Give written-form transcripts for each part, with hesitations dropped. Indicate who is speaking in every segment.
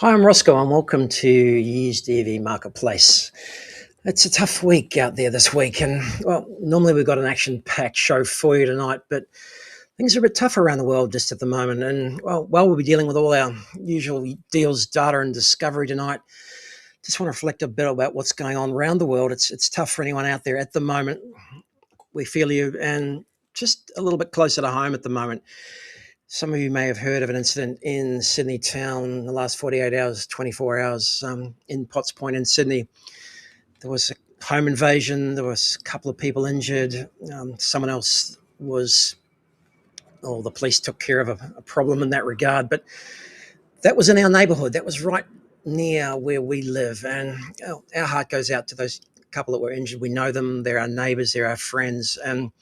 Speaker 1: Hi, I'm Roscoe, and welcome to Used EV Marketplace. It's a tough week out there this week, and well, normally we've got an action-packed show for you tonight, but things are a bit tough around the world just at the moment. And well, while we'll be dealing with all our usual deals, data, and discovery tonight, just want to reflect a bit about what's going on around the world. It's tough for anyone out there at the moment. We feel you, and just a little bit closer to home at the moment. Some of you may have heard of an incident in Sydney town in the last 48 hours, 24 hours in Potts Point in Sydney. There was a home invasion. There was a couple of people injured. Someone else was, the police took care of a problem in that regard. But that was in our neighbourhood. That was right near where we live. And our heart goes out to those couple that were injured. We know them. They're our neighbours. They're our friends. And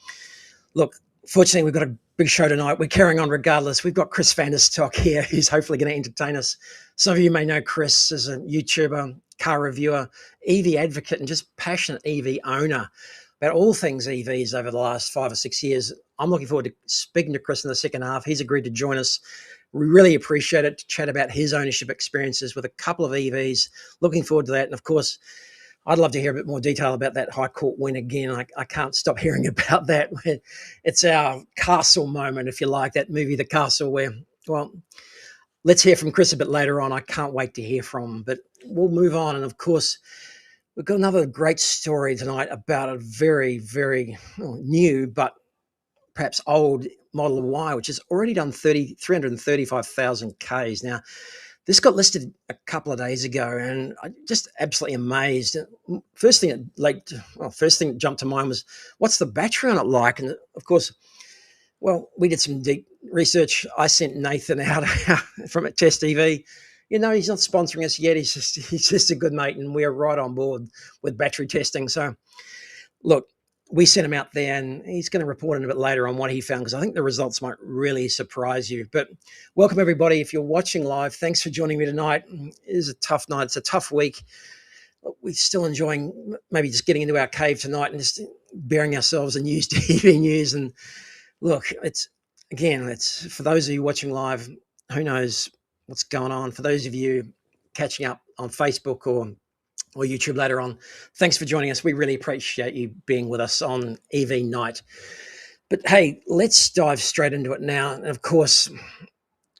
Speaker 1: look, fortunately, we've got a big show tonight. We're carrying on regardless. We've got Chris Vanderstock here, who's hopefully going to entertain us. Some of you may know Chris as a YouTuber, car reviewer, EV advocate, and just passionate EV owner about all things EVs over the last 5 or 6 years. I'm looking forward to speaking to Chris in the second half. He's agreed to join us. We really appreciate it to chat about his ownership experiences with a couple of EVs. Looking forward to that. And of course, I'd love to hear a bit more detail about that High Court win again. I can't stop hearing about that. It's our castle moment, if you like, that movie, The Castle, where, well, let's hear from Chris a bit later on. I can't wait to hear from him, but we'll move on. And of course, we've got another great story tonight about a very, very new, but perhaps old Model Y, which has already done 335,000 Ks. Now, this got listed a couple of days ago, and I'm just absolutely amazed. First thing that jumped to mind was, what's the battery on it like? And of course, well, we did some deep research. I sent Nathan out from Test EV. You know, he's not sponsoring us yet. He's just a good mate, and we're right on board with battery testing. So, look, we sent him out there, and he's going to report in a bit later on what he found, because I think the results might really surprise you. But welcome, everybody. If you're watching live, thanks for joining me tonight. It is a tough night. It's a tough week. We're still enjoying maybe just getting into our cave tonight and just burying ourselves in used EV news. And look, it's for those of you watching live, who knows what's going on. For those of you catching up on Facebook or YouTube later on, thanks for joining us. We really appreciate you being with us on EV Night. But hey, let's dive straight into it now. And of course,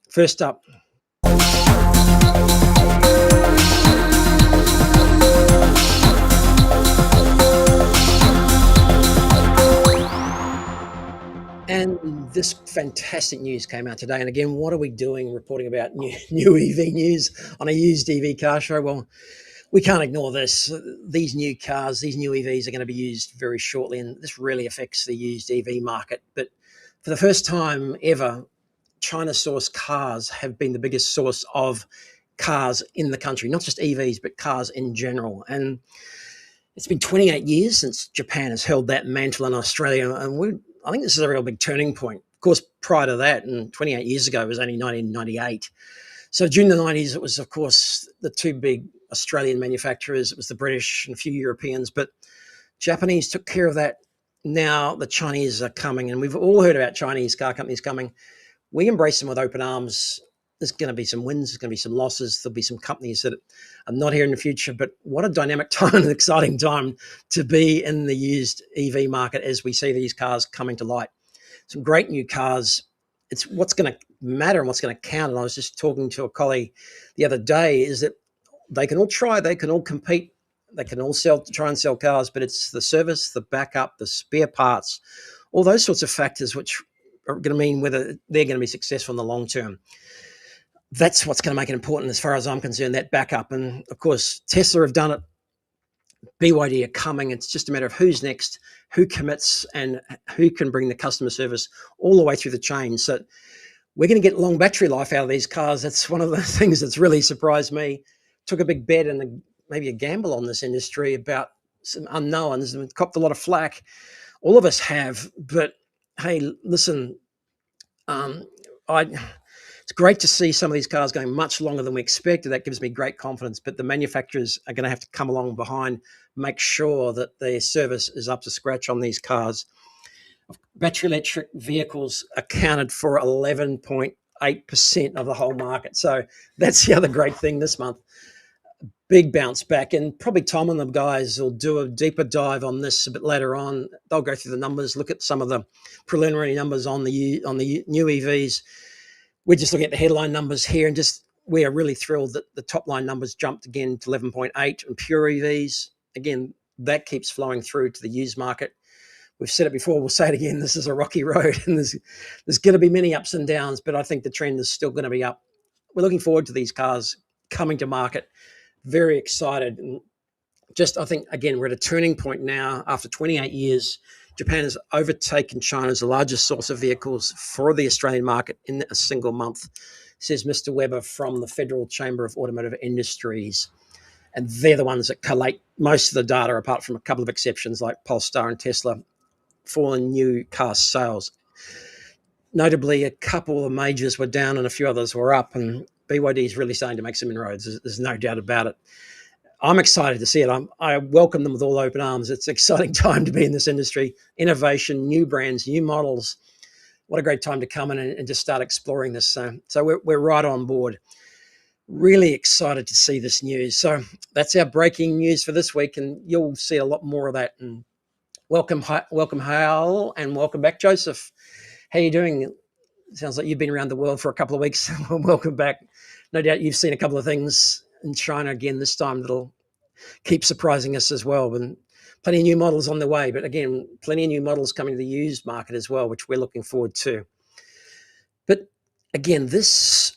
Speaker 1: first up, and this fantastic news came out today. And again, what are we doing reporting about new EV news on a used EV car show? Well, we can't ignore this. These new cars, these new EVs are going to be used very shortly, and this really affects the used EV market. But for the first time ever, China-sourced cars have been the biggest source of cars in the country, not just EVs, but cars in general. And it's been 28 years since Japan has held that mantle in Australia, and I think this is a real big turning point. Of course, prior to that, and 28 years ago, it was only 1998. So during the 90s, it was, of course, the two big Australian manufacturers. It was the British and a few Europeans, but Japanese took care of that. Now the Chinese are coming, and we've all heard about Chinese car companies coming. We embrace them with open arms. There's going to be some wins. There's going to be some losses. There'll be some companies that are not here in the future, but what a dynamic time and an exciting time to be in the used EV market as we see these cars coming to light. Some great new cars. It's what's going to matter and what's going to count. And I was just talking to a colleague the other day, is that they can all try, they can all compete, they can all try and sell cars, but it's the service, the backup, the spare parts, all those sorts of factors which are going to mean whether they're going to be successful in the long term. That's what's going to make it important as far as I'm concerned, that backup. And of course, Tesla have done it. BYD are coming. It's just a matter of who's next, who commits, and who can bring the customer service all the way through the chain. So we're going to get long battery life out of these cars. That's one of the things that's really surprised me. Took a big bet and maybe a gamble on this industry about some unknowns, and copped a lot of flack. All of us have. But hey, listen, it's great to see some of these cars going much longer than we expected. That gives me great confidence. But the manufacturers are going to have to come along behind, make sure that their service is up to scratch on these cars. Battery electric vehicles accounted for 11.8 8% of the whole market. So that's the other great thing this month. Big bounce back, and probably Tom and the guys will do a deeper dive on this a bit later on. They'll go through the numbers, look at some of the preliminary numbers on the new EVs. We're just looking at the headline numbers here, and just we are really thrilled that the top line numbers jumped again to 11.8 and pure EVs. Again, that keeps flowing through to the used market. We've said it before, we'll say it again, this is a rocky road, and there's going to be many ups and downs, but I think the trend is still going to be up. We're looking forward to these cars coming to market. Very excited. And just, I think, again, we're at a turning point now. After 28 years, Japan has overtaken China as the largest source of vehicles for the Australian market in a single month, says Mr. Weber from the Federal Chamber of Automotive Industries. And they're the ones that collate most of the data, apart from a couple of exceptions like Polestar and Tesla, for new car sales. Notably, a couple of majors were down and a few others were up, and BYD is really starting to make some inroads. There's no doubt about it. I'm excited to see it. I welcome them with all open arms. It's an exciting time to be in this industry. Innovation, new brands, new models. What a great time to come in and just start exploring this. So we're right on board. Really excited to see this news. So that's our breaking news for this week, and you'll see a lot more of that. And welcome Hal, and welcome back, Joseph. How are you doing? Sounds like you've been around the world for a couple of weeks. Welcome back. No doubt you've seen a couple of things in China again this time that'll keep surprising us as well. And plenty of new models on the way, but again, plenty of new models coming to the used market as well, which we're looking forward to. But again, this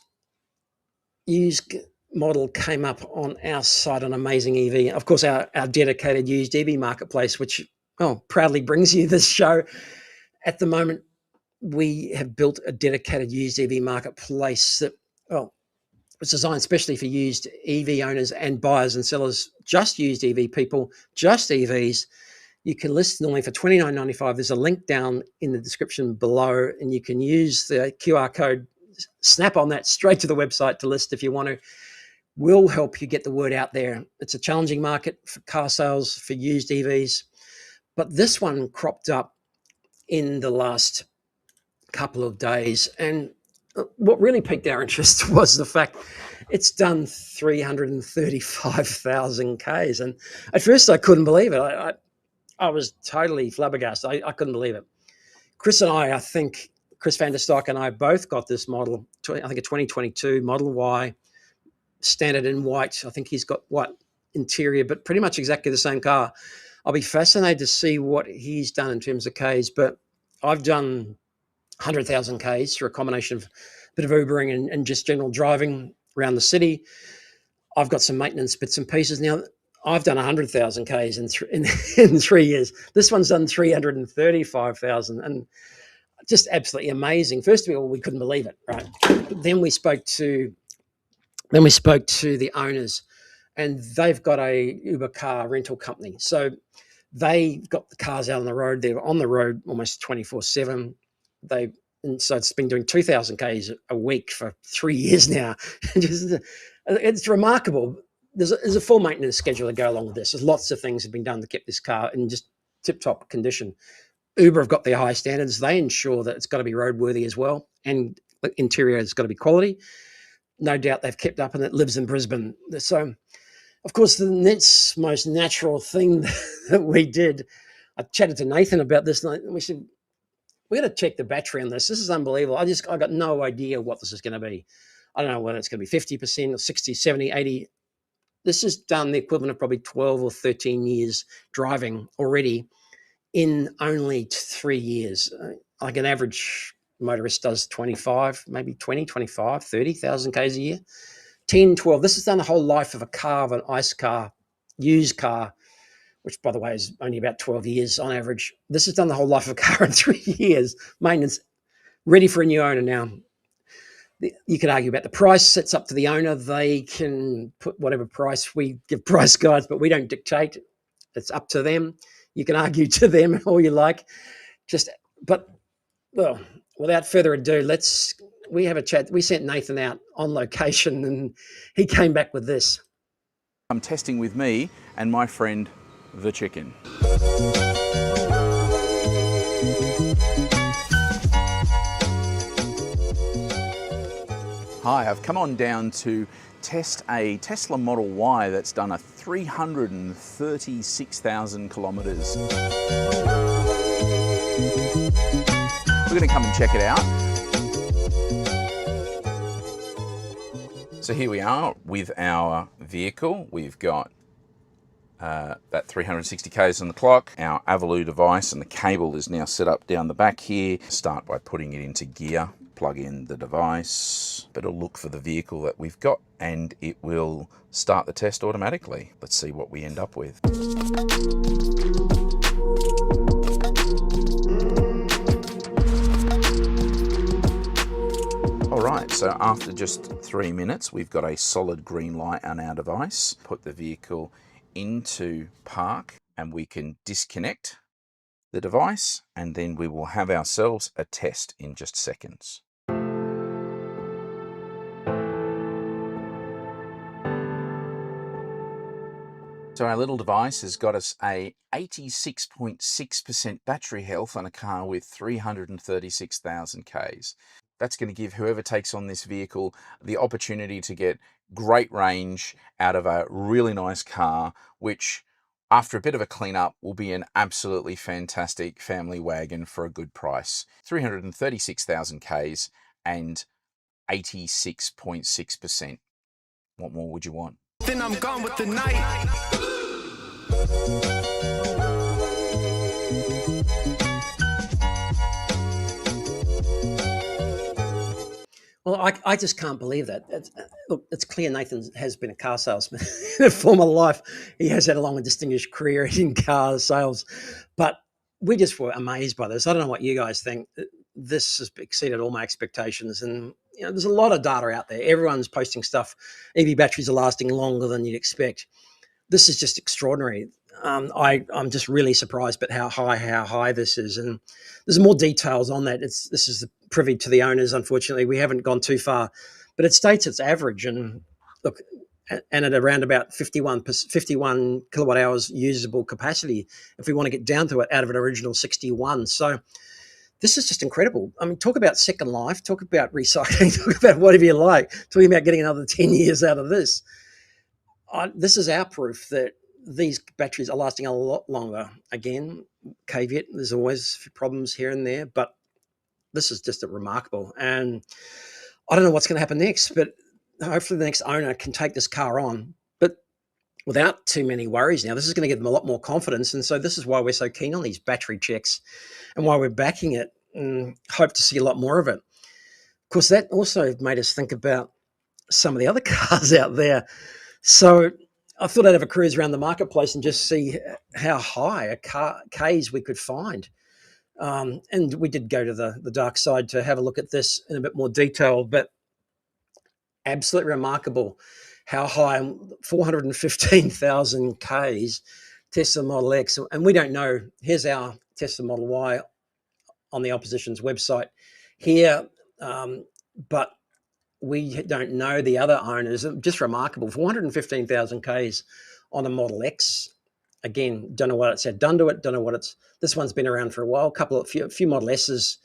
Speaker 1: used model came up on our site on AmazingEV. Of course, our dedicated used EV marketplace, which proudly brings you this show. At the moment, we have built a dedicated used EV marketplace that, was designed especially for used EV owners and buyers and sellers, just used EV people, just EVs. You can list normally for $29.95. There's a link down in the description below, and you can use the QR code, snap on that straight to the website to list if you want to. We'll help you get the word out there. It's a challenging market for car sales for used EVs, but this one cropped up in the last couple of days, and what really piqued our interest was the fact it's done 335,000 Ks, and at first I couldn't believe it. I was totally flabbergasted. I couldn't believe it. Chris Vanderstock and I both got this model, I think a 2022 Model Y, standard in white. I think he's got white interior, but pretty much exactly the same car. I'll be fascinated to see what he's done in terms of Ks, but I've done 100,000 Ks through a combination of a bit of Ubering and just general driving around the city. I've got some maintenance bits and pieces. Now, I've done 100,000 Ks in 3 years. This one's done 335,000, and just absolutely amazing. First of all, we couldn't believe it, right? But then we spoke to the owners, and they've got a Uber car rental company. So they got the cars out on the road. They're on the road almost 24/7. And so it's been doing 2,000 Ks a week for 3 years now. It's remarkable. There's a full maintenance schedule to go along with this. There's lots of things have been done to keep this car in just tip-top condition. Uber have got their high standards. They ensure that it's got to be roadworthy as well, and the interior has got to be quality. No doubt they've kept up, and it lives in Brisbane. So, of course, the next most natural thing that we did, I chatted to Nathan about this, and we said, we got to check the battery on this. This is unbelievable. I got no idea what this is going to be. I don't know whether it's going to be 50% or 60, 70, 80. This has done the equivalent of probably 12 or 13 years driving already in only 3 years. Like an average motorist does 25, maybe 20, 25, 30,000 Ks a year. 10, 12. This has done the whole life of a car, of an ICE car, used car, which, by the way, is only about 12 years on average. This has done the whole life of a car in 3 years. Maintenance, ready for a new owner now. You could argue about the price. It's up to the owner. They can put whatever price. We give price guides, but we don't dictate. It's up to them. You can argue to them all you like. Well, without further ado, we have a chat. We sent Nathan out on location, and he came back with this.
Speaker 2: I'm testing with me and my friend, the chicken. Hi, I've come on down to test a Tesla Model Y that's done a 336,000 kilometres. We're going to come and check it out. So here we are with our vehicle. We've got that 360 k's on the clock. Our Avaloo device and the cable is now set up down the back here. Start by putting it into gear, plug in the device, but it'll look for the vehicle that we've got and it will start the test automatically. Let's see what we end up with. Alright, so after just 3 minutes, we've got a solid green light on our device. Put the vehicle into park and we can disconnect the device and then we will have ourselves a test in just seconds. So our little device has got us a 86.6% battery health on a car with 336,000 Ks. That's going to give whoever takes on this vehicle the opportunity to get great range out of a really nice car, which after a bit of a cleanup will be an absolutely fantastic family wagon for a good price. 336,000 Ks and 86.6%. What more would you want? Then I'm gone with the night.
Speaker 1: Well, I just can't believe that. Look, it's clear Nathan has been a car salesman in a former life. He has had a long and distinguished career in car sales. But we just were amazed by this. I don't know what you guys think. This has exceeded all my expectations. And there's a lot of data out there. Everyone's posting stuff. EV batteries are lasting longer than you'd expect. This is just extraordinary. I'm just really surprised at how high this is, and there's more details on that. This is privy to the owners. Unfortunately, we haven't gone too far, but it states it's average. And look, and at around about 51 kilowatt hours usable capacity, if we want to get down to it out of an original 61. So this is just incredible. I mean, talk about second life, talk about recycling, talk about whatever you like, talking about getting another 10 years out of this. This is our proof that these batteries are lasting a lot longer. Again, caveat, there's always problems here and there, but this is just remarkable. And I don't know what's going to happen next, but hopefully the next owner can take this car on, but without too many worries now. This is going to give them a lot more confidence. And so this is why we're so keen on these battery checks and why we're backing it and hope to see a lot more of it. Of course, that also made us think about some of the other cars out there. So I thought I'd have a cruise around the marketplace and just see how high a Ks we could find. And we did go to the dark side to have a look at this in a bit more detail, but absolutely remarkable how high, 415,000 Ks, Tesla Model X. And we don't know, here's our Tesla Model Y on the opposition's website here, but we don't know the other owners. Just remarkable. 415,000 Ks on a Model X. Again, don't know what it's had done to it. Don't know what it's. This one's been around for a while. A few Model S's,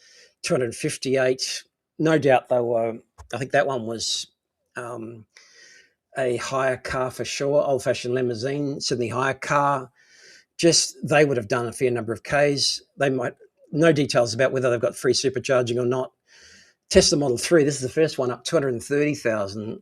Speaker 1: 258. No doubt they were. I think that one was a hire car for sure. Old-fashioned limousine, Sydney hire car. Just they would have done a fair number of Ks. They might. No details about whether they've got free supercharging or not. Tesla Model 3, this is the first one, up 230,000.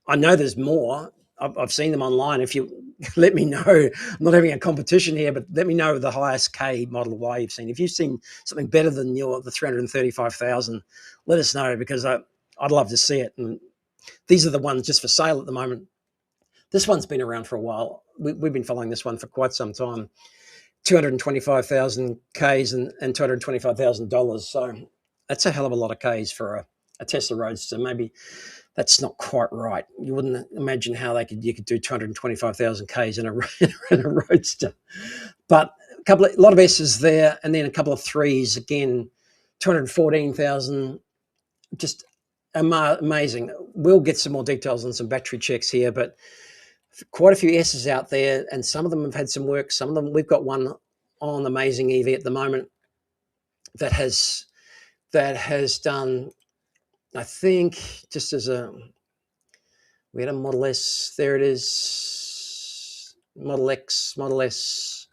Speaker 1: I know there's more. I've seen them online. If you let me know, I'm not having a competition here, but let me know the highest K Model Y you've seen. If you've seen something better than the 335,000, let us know, because I'd love to see it. And these are the ones just for sale at the moment. This one's been around for a while. We've been following this one for quite some time. 225,000 Ks and $225,000. So that's a hell of a lot of Ks for a Tesla Roadster. Maybe that's not quite right. You wouldn't imagine how you could do 225,000 Ks in a Roadster. But a lot of S's there, and then a couple of threes again, 214,000. Just amazing. We'll get some more details on some battery checks here, but quite a few S's out there, and some of them have had some work. Some of them, we've got one on AmazingEV at the moment that has done I think just as we had a Model S, there it is, Model X, Model S,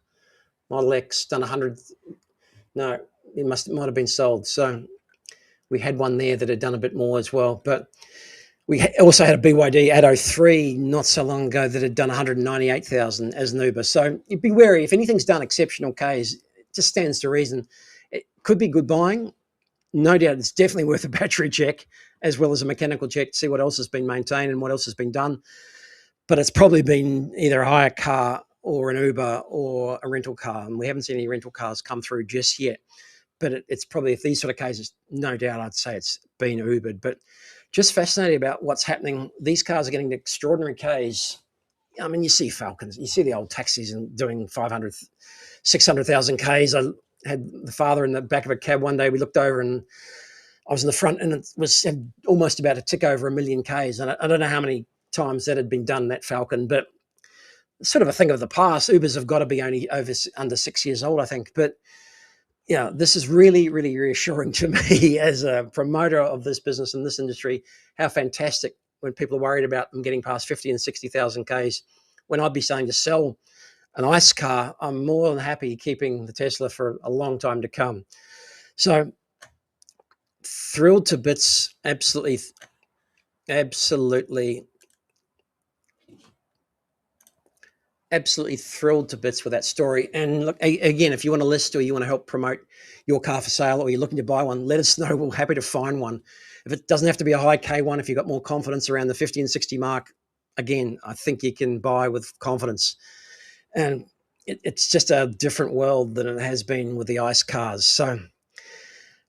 Speaker 1: Model X, done 100, no, might have been sold. So we had one there that had done a bit more as well. But we also had a BYD Atto 3 not so long ago that had done 198,000 as an Uber. So you'd be wary. If anything's done exceptional Ks, it just stands to reason. It could be good buying. No doubt it's definitely worth a battery check as well as a mechanical check to see what else has been maintained and what else has been done. But it's probably been either a hire car or an Uber or a rental car. And we haven't seen any rental cars come through just yet. But it's probably, if these sort of cases, no doubt I'd say it's been Ubered. But just fascinating about what's happening. These cars are getting extraordinary Ks. I mean, you see Falcons, you see the old taxis and doing 500, 600,000 Ks. I had the father in the back of a cab one day. We looked over and I was in the front and it was almost about to tick over 1 million Ks. And I don't know how many times that had been done, that Falcon, but sort of a thing of the past. Ubers have got to be only under 6 years old, I think. But yeah, this is really, really reassuring to me as a promoter of this business and this industry, how fantastic when people are worried about them getting past 50 and 60,000 Ks. When I'd be saying to sell an ICE car, I'm more than happy keeping the Tesla for a long time to come. So thrilled to bits, absolutely thrilled to bits with that story. And look, again, if you want to list or you want to help promote your car for sale or you're looking to buy one, let us know. We're happy to find one. If it doesn't have to be a high K one, if you've got more confidence around the 50 and 60 mark, again, I think you can buy with confidence. And it's just a different world than it has been with the ICE cars. So,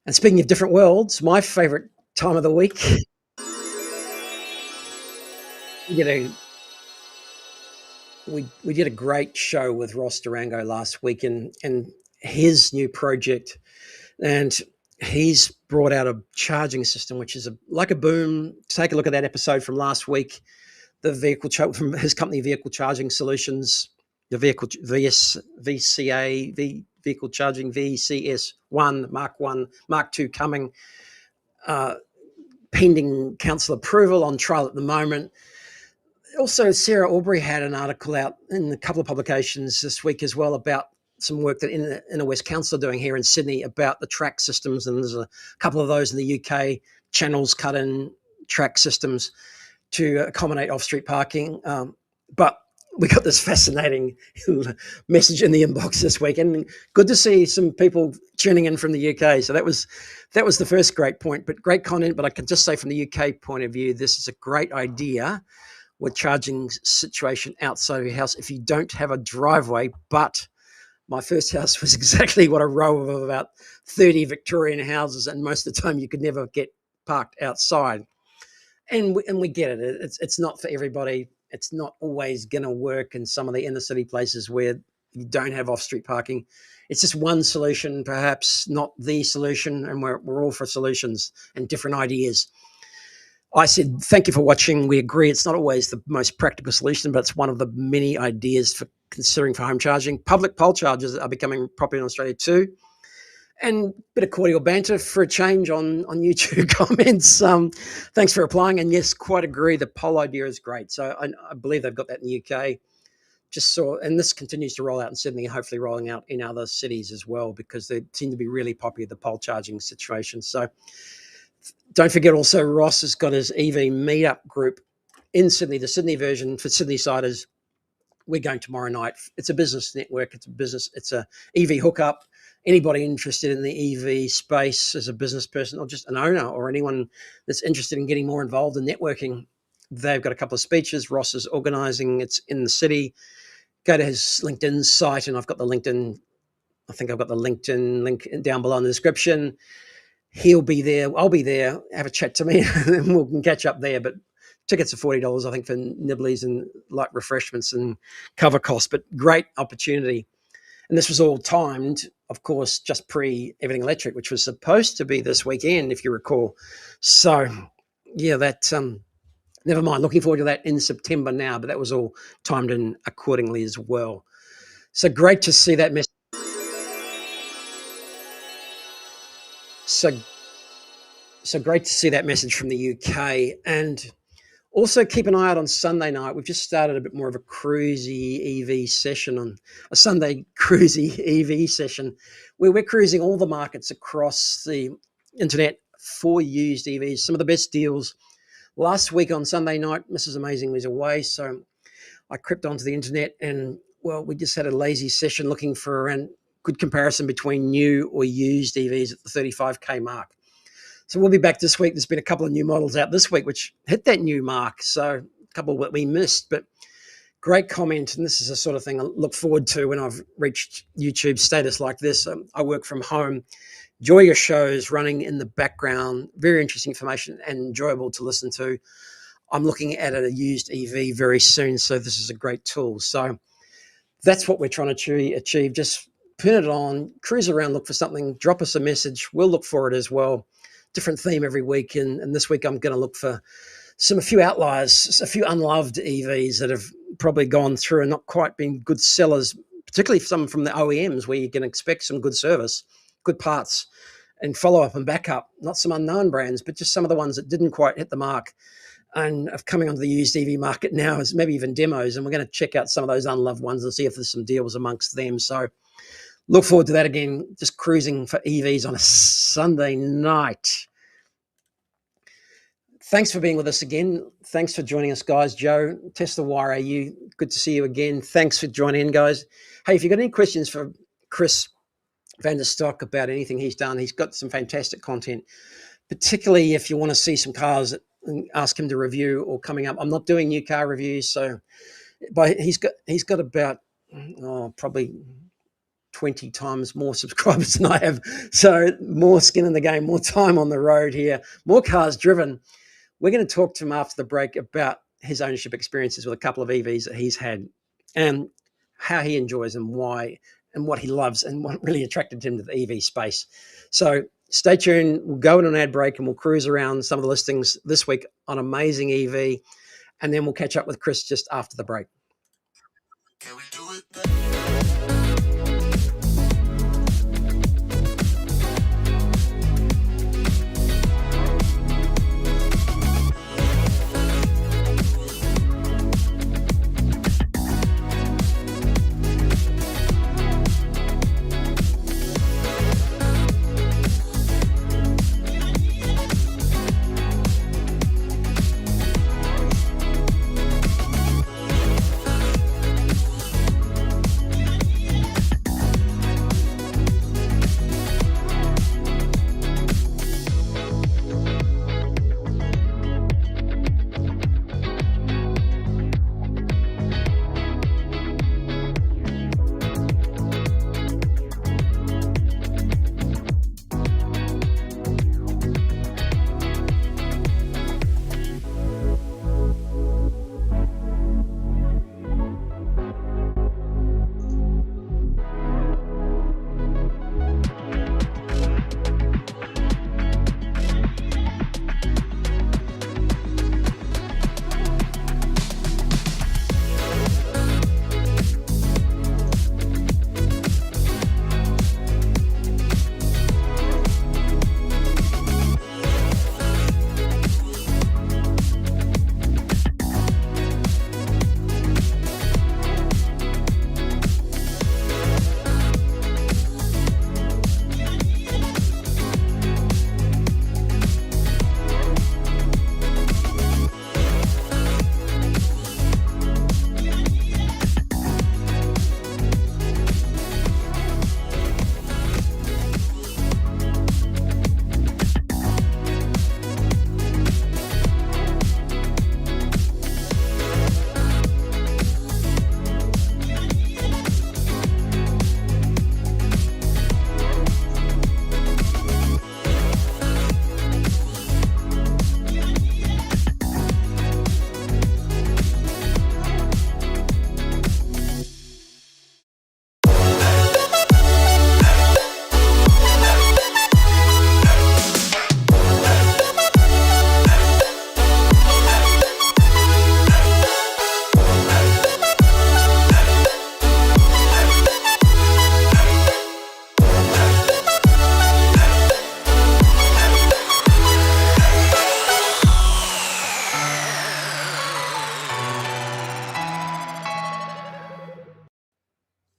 Speaker 1: and speaking of different worlds, my favorite time of the week, we did a great show with Ross Durango last week and his new project, and he's brought out a charging system which is like a boom. Take a look at that episode from last week, the vehicle from his company Vehicle Charging Solutions, the vehicle vehicle charging VCS1 Mark 1 Mark 2 coming, pending council approval, on trial at the moment. Also, Sarah Aubrey had an article out in a couple of publications this week as well about some work that Inner West Council are doing here in Sydney about the track systems. And there's a couple of those in the UK, channels cut in track systems to accommodate off-street parking. But we got this fascinating message in the inbox this week, and good to see some people tuning in from the UK. So that was the first great point, but great content. But I can just say from the UK point of view, this is a great idea with charging situation outside of your house if you don't have a driveway. But my first house was exactly what a row of about 30 Victorian houses, and most of the time you could never get parked outside. And we get it. It's not for everybody. It's not always going to work in some of the inner city places where you don't have off-street parking. It's just one solution, perhaps not the solution, and we're all for solutions and different ideas. I said, thank you for watching. We agree it's not always the most practical solution, but it's one of the many ideas for considering for home charging. Public pole chargers are becoming popular in Australia too. And a bit of cordial banter for a change on YouTube comments. Thanks for replying. And yes, quite agree. The poll idea is great. So I believe they've got that in the UK. Just saw, and this continues to roll out in Sydney, hopefully rolling out in other cities as well, because they seem to be really popular, the pole charging situation. So don't forget also, Ross has got his EV meetup group in Sydney, the Sydney version for Sydney siders. We're going tomorrow night. It's a business network. It's a EV hookup. Anybody interested in the EV space as a business person or just an owner or anyone that's interested in getting more involved in networking, they've got a couple of speeches. Ross is organising. It's in the city. Go to his LinkedIn site, and I've got the LinkedIn. I think I've got the LinkedIn link down below in the description. He'll be there. I'll be there. Have a chat to me, and we can catch up there. But tickets are $40, I think, for nibblies and light refreshments and cover costs. But great opportunity. And this was all timed, of course, just pre Everything Electric, which was supposed to be this weekend, if you recall. So, yeah, that never mind. Looking forward to that in September now, but that was all timed in accordingly as well. So great to see that message. So So great to see that message from the UK. And also keep an eye out on Sunday night. We've just started a bit more of a cruisy EV session on a Sunday cruisy EV session where we're cruising all the markets across the internet for used EVs. Some of the best deals. Last week on Sunday night, Mrs. Amazing was away, so I crept onto the internet and, well, we just had a lazy session looking for a good comparison between new or used EVs at the 35K mark. So we'll be back this week. There's been a couple of new models out this week which hit that new mark, so a couple that we missed, but great comment. And this is the sort of thing I look forward to when I've reached YouTube status like this. I work from home. Enjoy your shows running in the background. Very interesting information and enjoyable to listen to. I'm looking at a used EV very soon, so this is a great tool. So that's what we're trying to achieve. Just pin it on, cruise around, look for something, drop us a message. We'll look for it as well. Different theme every week. And this week I'm going to look for a few outliers, a few unloved EVs that have probably gone through and not quite been good sellers, particularly some from the OEMs where you can expect some good service, good parts, and follow-up and backup. Not some unknown brands, but just some of the ones that didn't quite hit the mark and are coming onto the used EV market now as maybe even demos. And we're going to check out some of those unloved ones and see if there's some deals amongst them. So look forward to that again, just cruising for EVs on a Sunday night. Thanks for being with us again. Thanks for joining us, guys. Joe, Tesla Wire AU, good to see you again. Thanks for joining in, guys. Hey, if you've got any questions for Chris Vanderstock about anything he's done, he's got some fantastic content, particularly if you want to see some cars that ask him to review or coming up. I'm not doing new car reviews, so but he's got about probably 20 times more subscribers than I have. So more skin in the game, more time on the road here, more cars driven. We're going to talk to him after the break about his ownership experiences with a couple of EVs that he's had and how he enjoys them, why, and what he loves and what really attracted him to the EV space. So stay tuned. We'll go in an ad break and we'll cruise around some of the listings this week on Amazing EV, and then we'll catch up with Chris just after the break. Can we do it?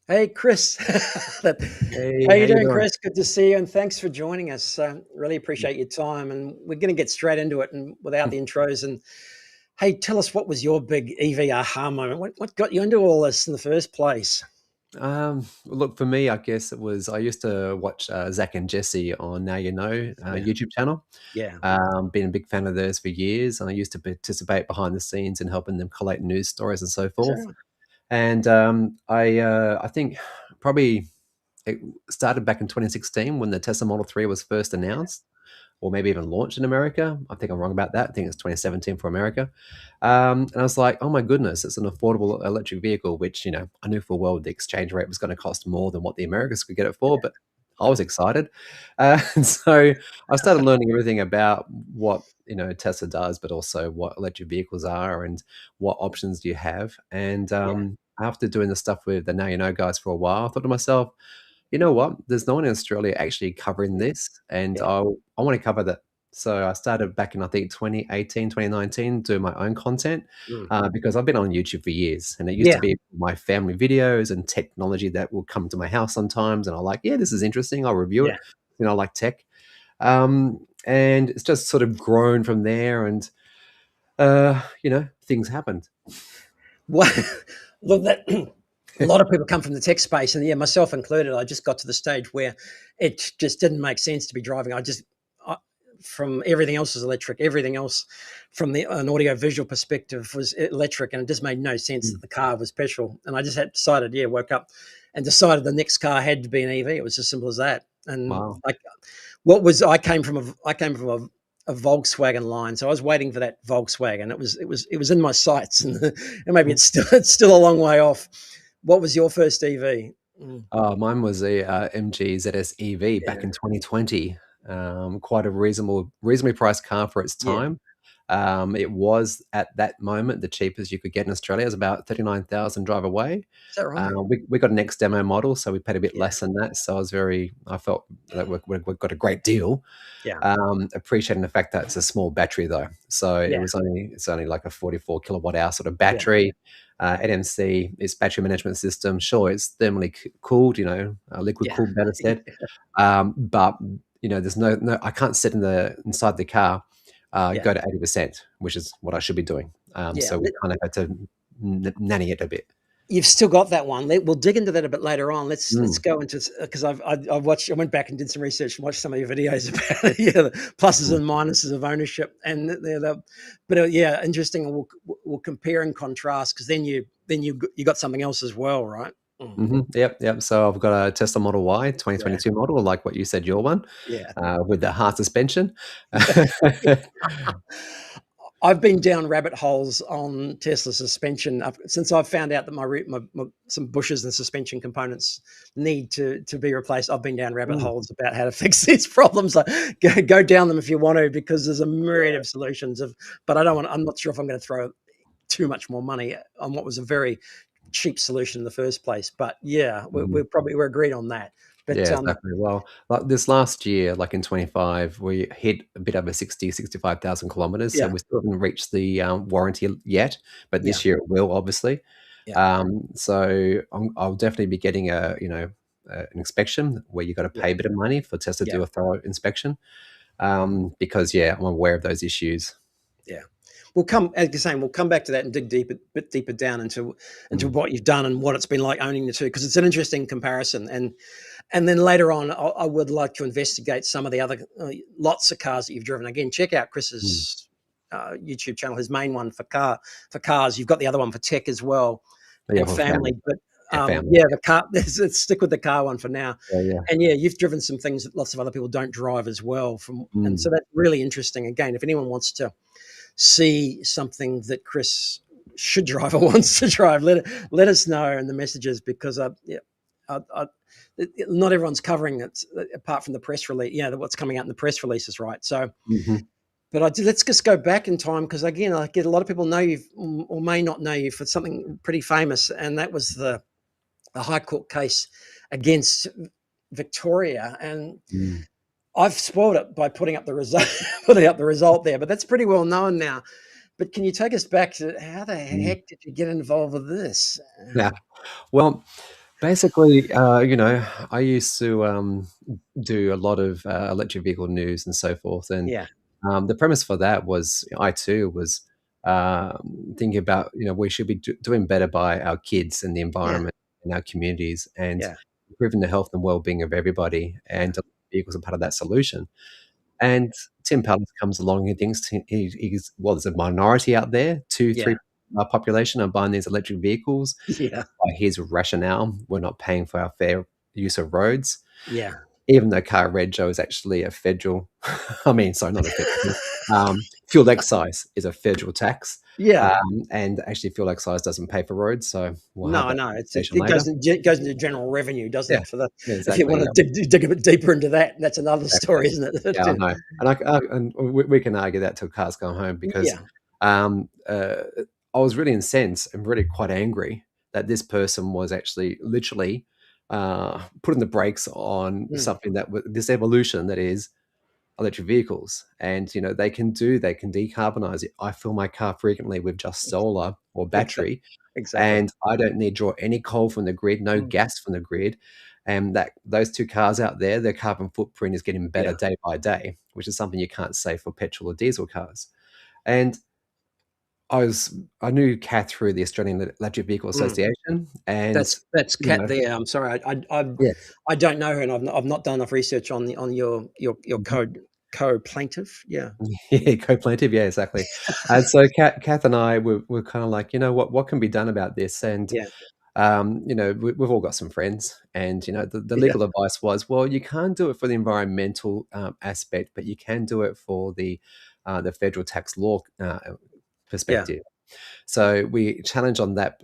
Speaker 1: Hey, Chris.
Speaker 3: Hey,
Speaker 1: How
Speaker 3: how
Speaker 1: you
Speaker 3: you
Speaker 1: doing,
Speaker 3: doing?
Speaker 1: Chris? Good to see you, and thanks for joining us. Really appreciate your time, and we're going to get straight into it, and without the intros. And hey, tell us what was your big EV aha moment? What got you into all this in the first place?
Speaker 3: Look, for me, I guess it was I used to watch Zach and Jesse on Now You Know
Speaker 1: Yeah,
Speaker 3: YouTube channel.
Speaker 1: yeah.
Speaker 3: Been a big fan of theirs for years, and I used to participate behind the scenes in helping them collate news stories and so
Speaker 1: Is that
Speaker 3: forth.
Speaker 1: right?
Speaker 3: And I think probably it started back in 2016 when the Tesla Model 3 was first announced, or maybe even launched in America. I think I'm wrong about that. I think it's 2017 for America. And I was like, oh my goodness, it's an affordable electric vehicle, which, I knew full well the exchange rate was going to cost more than what the Americans could get it for, but I was excited. And so I started learning everything about what, Tesla does, but also what electric vehicles are and what options do you have. And
Speaker 1: Yeah,
Speaker 3: after doing the stuff with the Now You Know guys for a while, I thought to myself, you know what? There's no one in Australia actually covering
Speaker 1: yeah,
Speaker 3: this, and
Speaker 1: yeah.
Speaker 3: I want to cover that. So I started back in, I think, 2018, 2019, doing my own content
Speaker 1: Mm.
Speaker 3: because I've been on YouTube for years, and it used to
Speaker 1: Yeah,
Speaker 3: be my family videos and technology that will come to my house sometimes, and I'm like, yeah, this is interesting. I'll review it.
Speaker 1: yeah.
Speaker 3: I like tech, and it's just sort of grown from there, and things happened.
Speaker 1: Well, look, that a lot of people come from the tech space, and yeah, myself included. I just got to the stage where it just didn't make sense to be driving. I, from everything else was electric. Everything else, from an audio visual perspective, was electric, and it just made no sense
Speaker 3: Mm.
Speaker 1: that the car was petrol. And I just had decided, yeah, woke up and decided the next car had to be an EV. It was as simple as that. And
Speaker 3: Wow.
Speaker 1: like, what was I came from a Volkswagen line, so I was waiting for that Volkswagen. It was in my sights, and maybe it's still a long way off. What was your first EV? Mm,
Speaker 3: Mine was a MG ZS EV back
Speaker 1: yeah,
Speaker 3: in 2020. Quite a reasonably priced car for its
Speaker 1: yeah.
Speaker 3: time. It was at that moment the cheapest you could get in Australia. It was about 39,000 drive away.
Speaker 1: Is that right?
Speaker 3: We got an X demo model, so we paid a bit
Speaker 1: Yeah,
Speaker 3: less than that. So I felt that we got a great deal.
Speaker 1: yeah,
Speaker 3: Appreciating the fact that it's a small battery though, so
Speaker 1: yeah,
Speaker 3: it's only like a 44 kilowatt hour sort of
Speaker 1: yeah,
Speaker 3: battery. NMC, its battery management system, sure, it's thermally cooled, liquid
Speaker 1: yeah,
Speaker 3: cooled, better said. But there's no, I can't sit inside the car,
Speaker 1: yeah,
Speaker 3: go to 80%, which is what I should be doing.
Speaker 1: yeah.
Speaker 3: So we kind of had to nanny it a bit.
Speaker 1: You've still got that one. We'll dig into that a bit later on. Let's
Speaker 3: Mm,
Speaker 1: go into, because I watched. I went back and did some research and watched some of your videos about it. Yeah, the pluses
Speaker 3: mm.
Speaker 1: and minuses of ownership, and but yeah, interesting. We'll compare and contrast, because then you got something else as well, right? Mm.
Speaker 3: Yep, yep. So I've got a Tesla Model Y
Speaker 1: Yeah,
Speaker 3: 2022 model, like what you said, your one,
Speaker 1: yeah.
Speaker 3: with the hard suspension.
Speaker 1: I've been down rabbit holes on Tesla suspension since I've found out that some bushes and suspension components need to be replaced. I've been down rabbit
Speaker 3: Mm,
Speaker 1: holes about how to fix these problems. Go down them if you want to, because there's a myriad
Speaker 3: yeah.
Speaker 1: of solutions. But I don't want. I'm not sure if I'm going to throw too much more money on what was a very cheap solution in the first place. But yeah,
Speaker 3: Mhm.
Speaker 1: we're agreed on that. But
Speaker 3: Yeah, exactly. Well, like this last year, like in 25, we hit a bit over 65,000 kilometers. So
Speaker 1: yeah,
Speaker 3: we still haven't reached the warranty yet, but
Speaker 1: yeah,
Speaker 3: this year it will, obviously.
Speaker 1: yeah,
Speaker 3: So I'll definitely be getting an inspection where you got to
Speaker 1: yeah,
Speaker 3: pay a bit of money for Tesla to
Speaker 1: yeah,
Speaker 3: do a thorough inspection. Because yeah, I'm aware of those issues.
Speaker 1: yeah. We'll come, as you're saying, we'll come back to that and dig bit deeper down into
Speaker 3: Mm,
Speaker 1: what you've done and what it's been like owning the two, because it's an interesting comparison. And then later on, I would like to investigate some of the other lots of cars that you've driven. Again, check out
Speaker 3: mm.
Speaker 1: Chris's YouTube channel, his main one for cars. You've got the other one for tech as well,
Speaker 3: Yeah,
Speaker 1: and
Speaker 3: for family.
Speaker 1: family. But
Speaker 3: Yeah, family.
Speaker 1: yeah, the car. Let's stick with the car one for now.
Speaker 3: Yeah, yeah.
Speaker 1: And yeah, you've driven some things that lots of other people don't drive as well. And so
Speaker 3: Mm,
Speaker 1: that's really interesting. Again, if anyone wants to see something that Chris should drive or wants to drive, let us know in the messages, because yeah, I, not everyone's covering it apart from the press release. Yeah, what's coming out in the press releases, right? So,
Speaker 3: mhm,
Speaker 1: but let's just go back in time, because again, I get a lot of people know you or may not know you for something pretty famous, and that was the High Court case against Victoria. And
Speaker 3: mm,
Speaker 1: I've spoiled it by putting up the result, putting up the result there, but that's pretty well known now. But can you take us back to how the
Speaker 3: mm.
Speaker 1: heck did you get involved with this?
Speaker 3: Yeah. Well, Basically, I used to do a lot of electric vehicle news and so forth, and
Speaker 1: Yeah,
Speaker 3: the premise for that was I too was thinking about we should be doing better by our kids and the
Speaker 1: yeah,
Speaker 3: environment and our communities and
Speaker 1: yeah,
Speaker 3: improving the health and well-being of everybody,
Speaker 1: yeah,
Speaker 3: and vehicles are part of that solution. And Tim Palace comes along and thinks he's well, there's a minority out there, two,
Speaker 1: yeah,
Speaker 3: three population are buying these electric vehicles.
Speaker 1: yeah,
Speaker 3: By his rationale, we're not paying for our fair use of roads,
Speaker 1: yeah,
Speaker 3: even though car rego is actually a federal. I mean, sorry, not a federal. Fuel excise is a federal tax,
Speaker 1: yeah.
Speaker 3: and actually, fuel excise doesn't pay for roads. So we'll have
Speaker 1: No,
Speaker 3: that
Speaker 1: no,
Speaker 3: conversation
Speaker 1: it
Speaker 3: later.
Speaker 1: goes into general revenue, doesn't
Speaker 3: Yeah,
Speaker 1: it? For the
Speaker 3: yeah,
Speaker 1: if you
Speaker 3: exactly.
Speaker 1: want to dig a bit deeper into that, that's another
Speaker 3: Exactly.
Speaker 1: story, isn't
Speaker 3: Yeah, I
Speaker 1: it?
Speaker 3: know, and we can argue that till cars go home because
Speaker 1: Yeah,
Speaker 3: um, uh, I was really incensed and really quite angry that this person was actually literally putting the brakes on
Speaker 1: mm,
Speaker 3: something that this evolution that is electric vehicles, and they can decarbonize it. I fill my car frequently with just solar or
Speaker 1: exactly,
Speaker 3: battery,
Speaker 1: exactly.
Speaker 3: and I don't need to draw any coal from the grid, no
Speaker 1: Mm,
Speaker 3: gas from the grid. And that those two cars out there, their carbon footprint is getting better
Speaker 1: yeah,
Speaker 3: day by day, which is something you can't say for petrol or diesel cars. And I knew Kath through the Australian Electric Vehicle
Speaker 1: mm.
Speaker 3: Association, and
Speaker 1: That's
Speaker 3: you
Speaker 1: Kat
Speaker 3: know,
Speaker 1: there. I'm sorry,
Speaker 3: yeah,
Speaker 1: I don't know her, and I've not done enough research on your
Speaker 3: mhm.
Speaker 1: co plaintiff. Yeah,
Speaker 3: Yeah, co-plaintiff, yeah, exactly. And so Kath and I were kind of like, what can be done about this? And
Speaker 1: yeah,
Speaker 3: we've all got some friends, and the
Speaker 1: yeah,
Speaker 3: legal advice was, well, you can't do it for the environmental aspect, but you can do it for the federal tax law
Speaker 1: yeah,
Speaker 3: perspective. So we challenged on that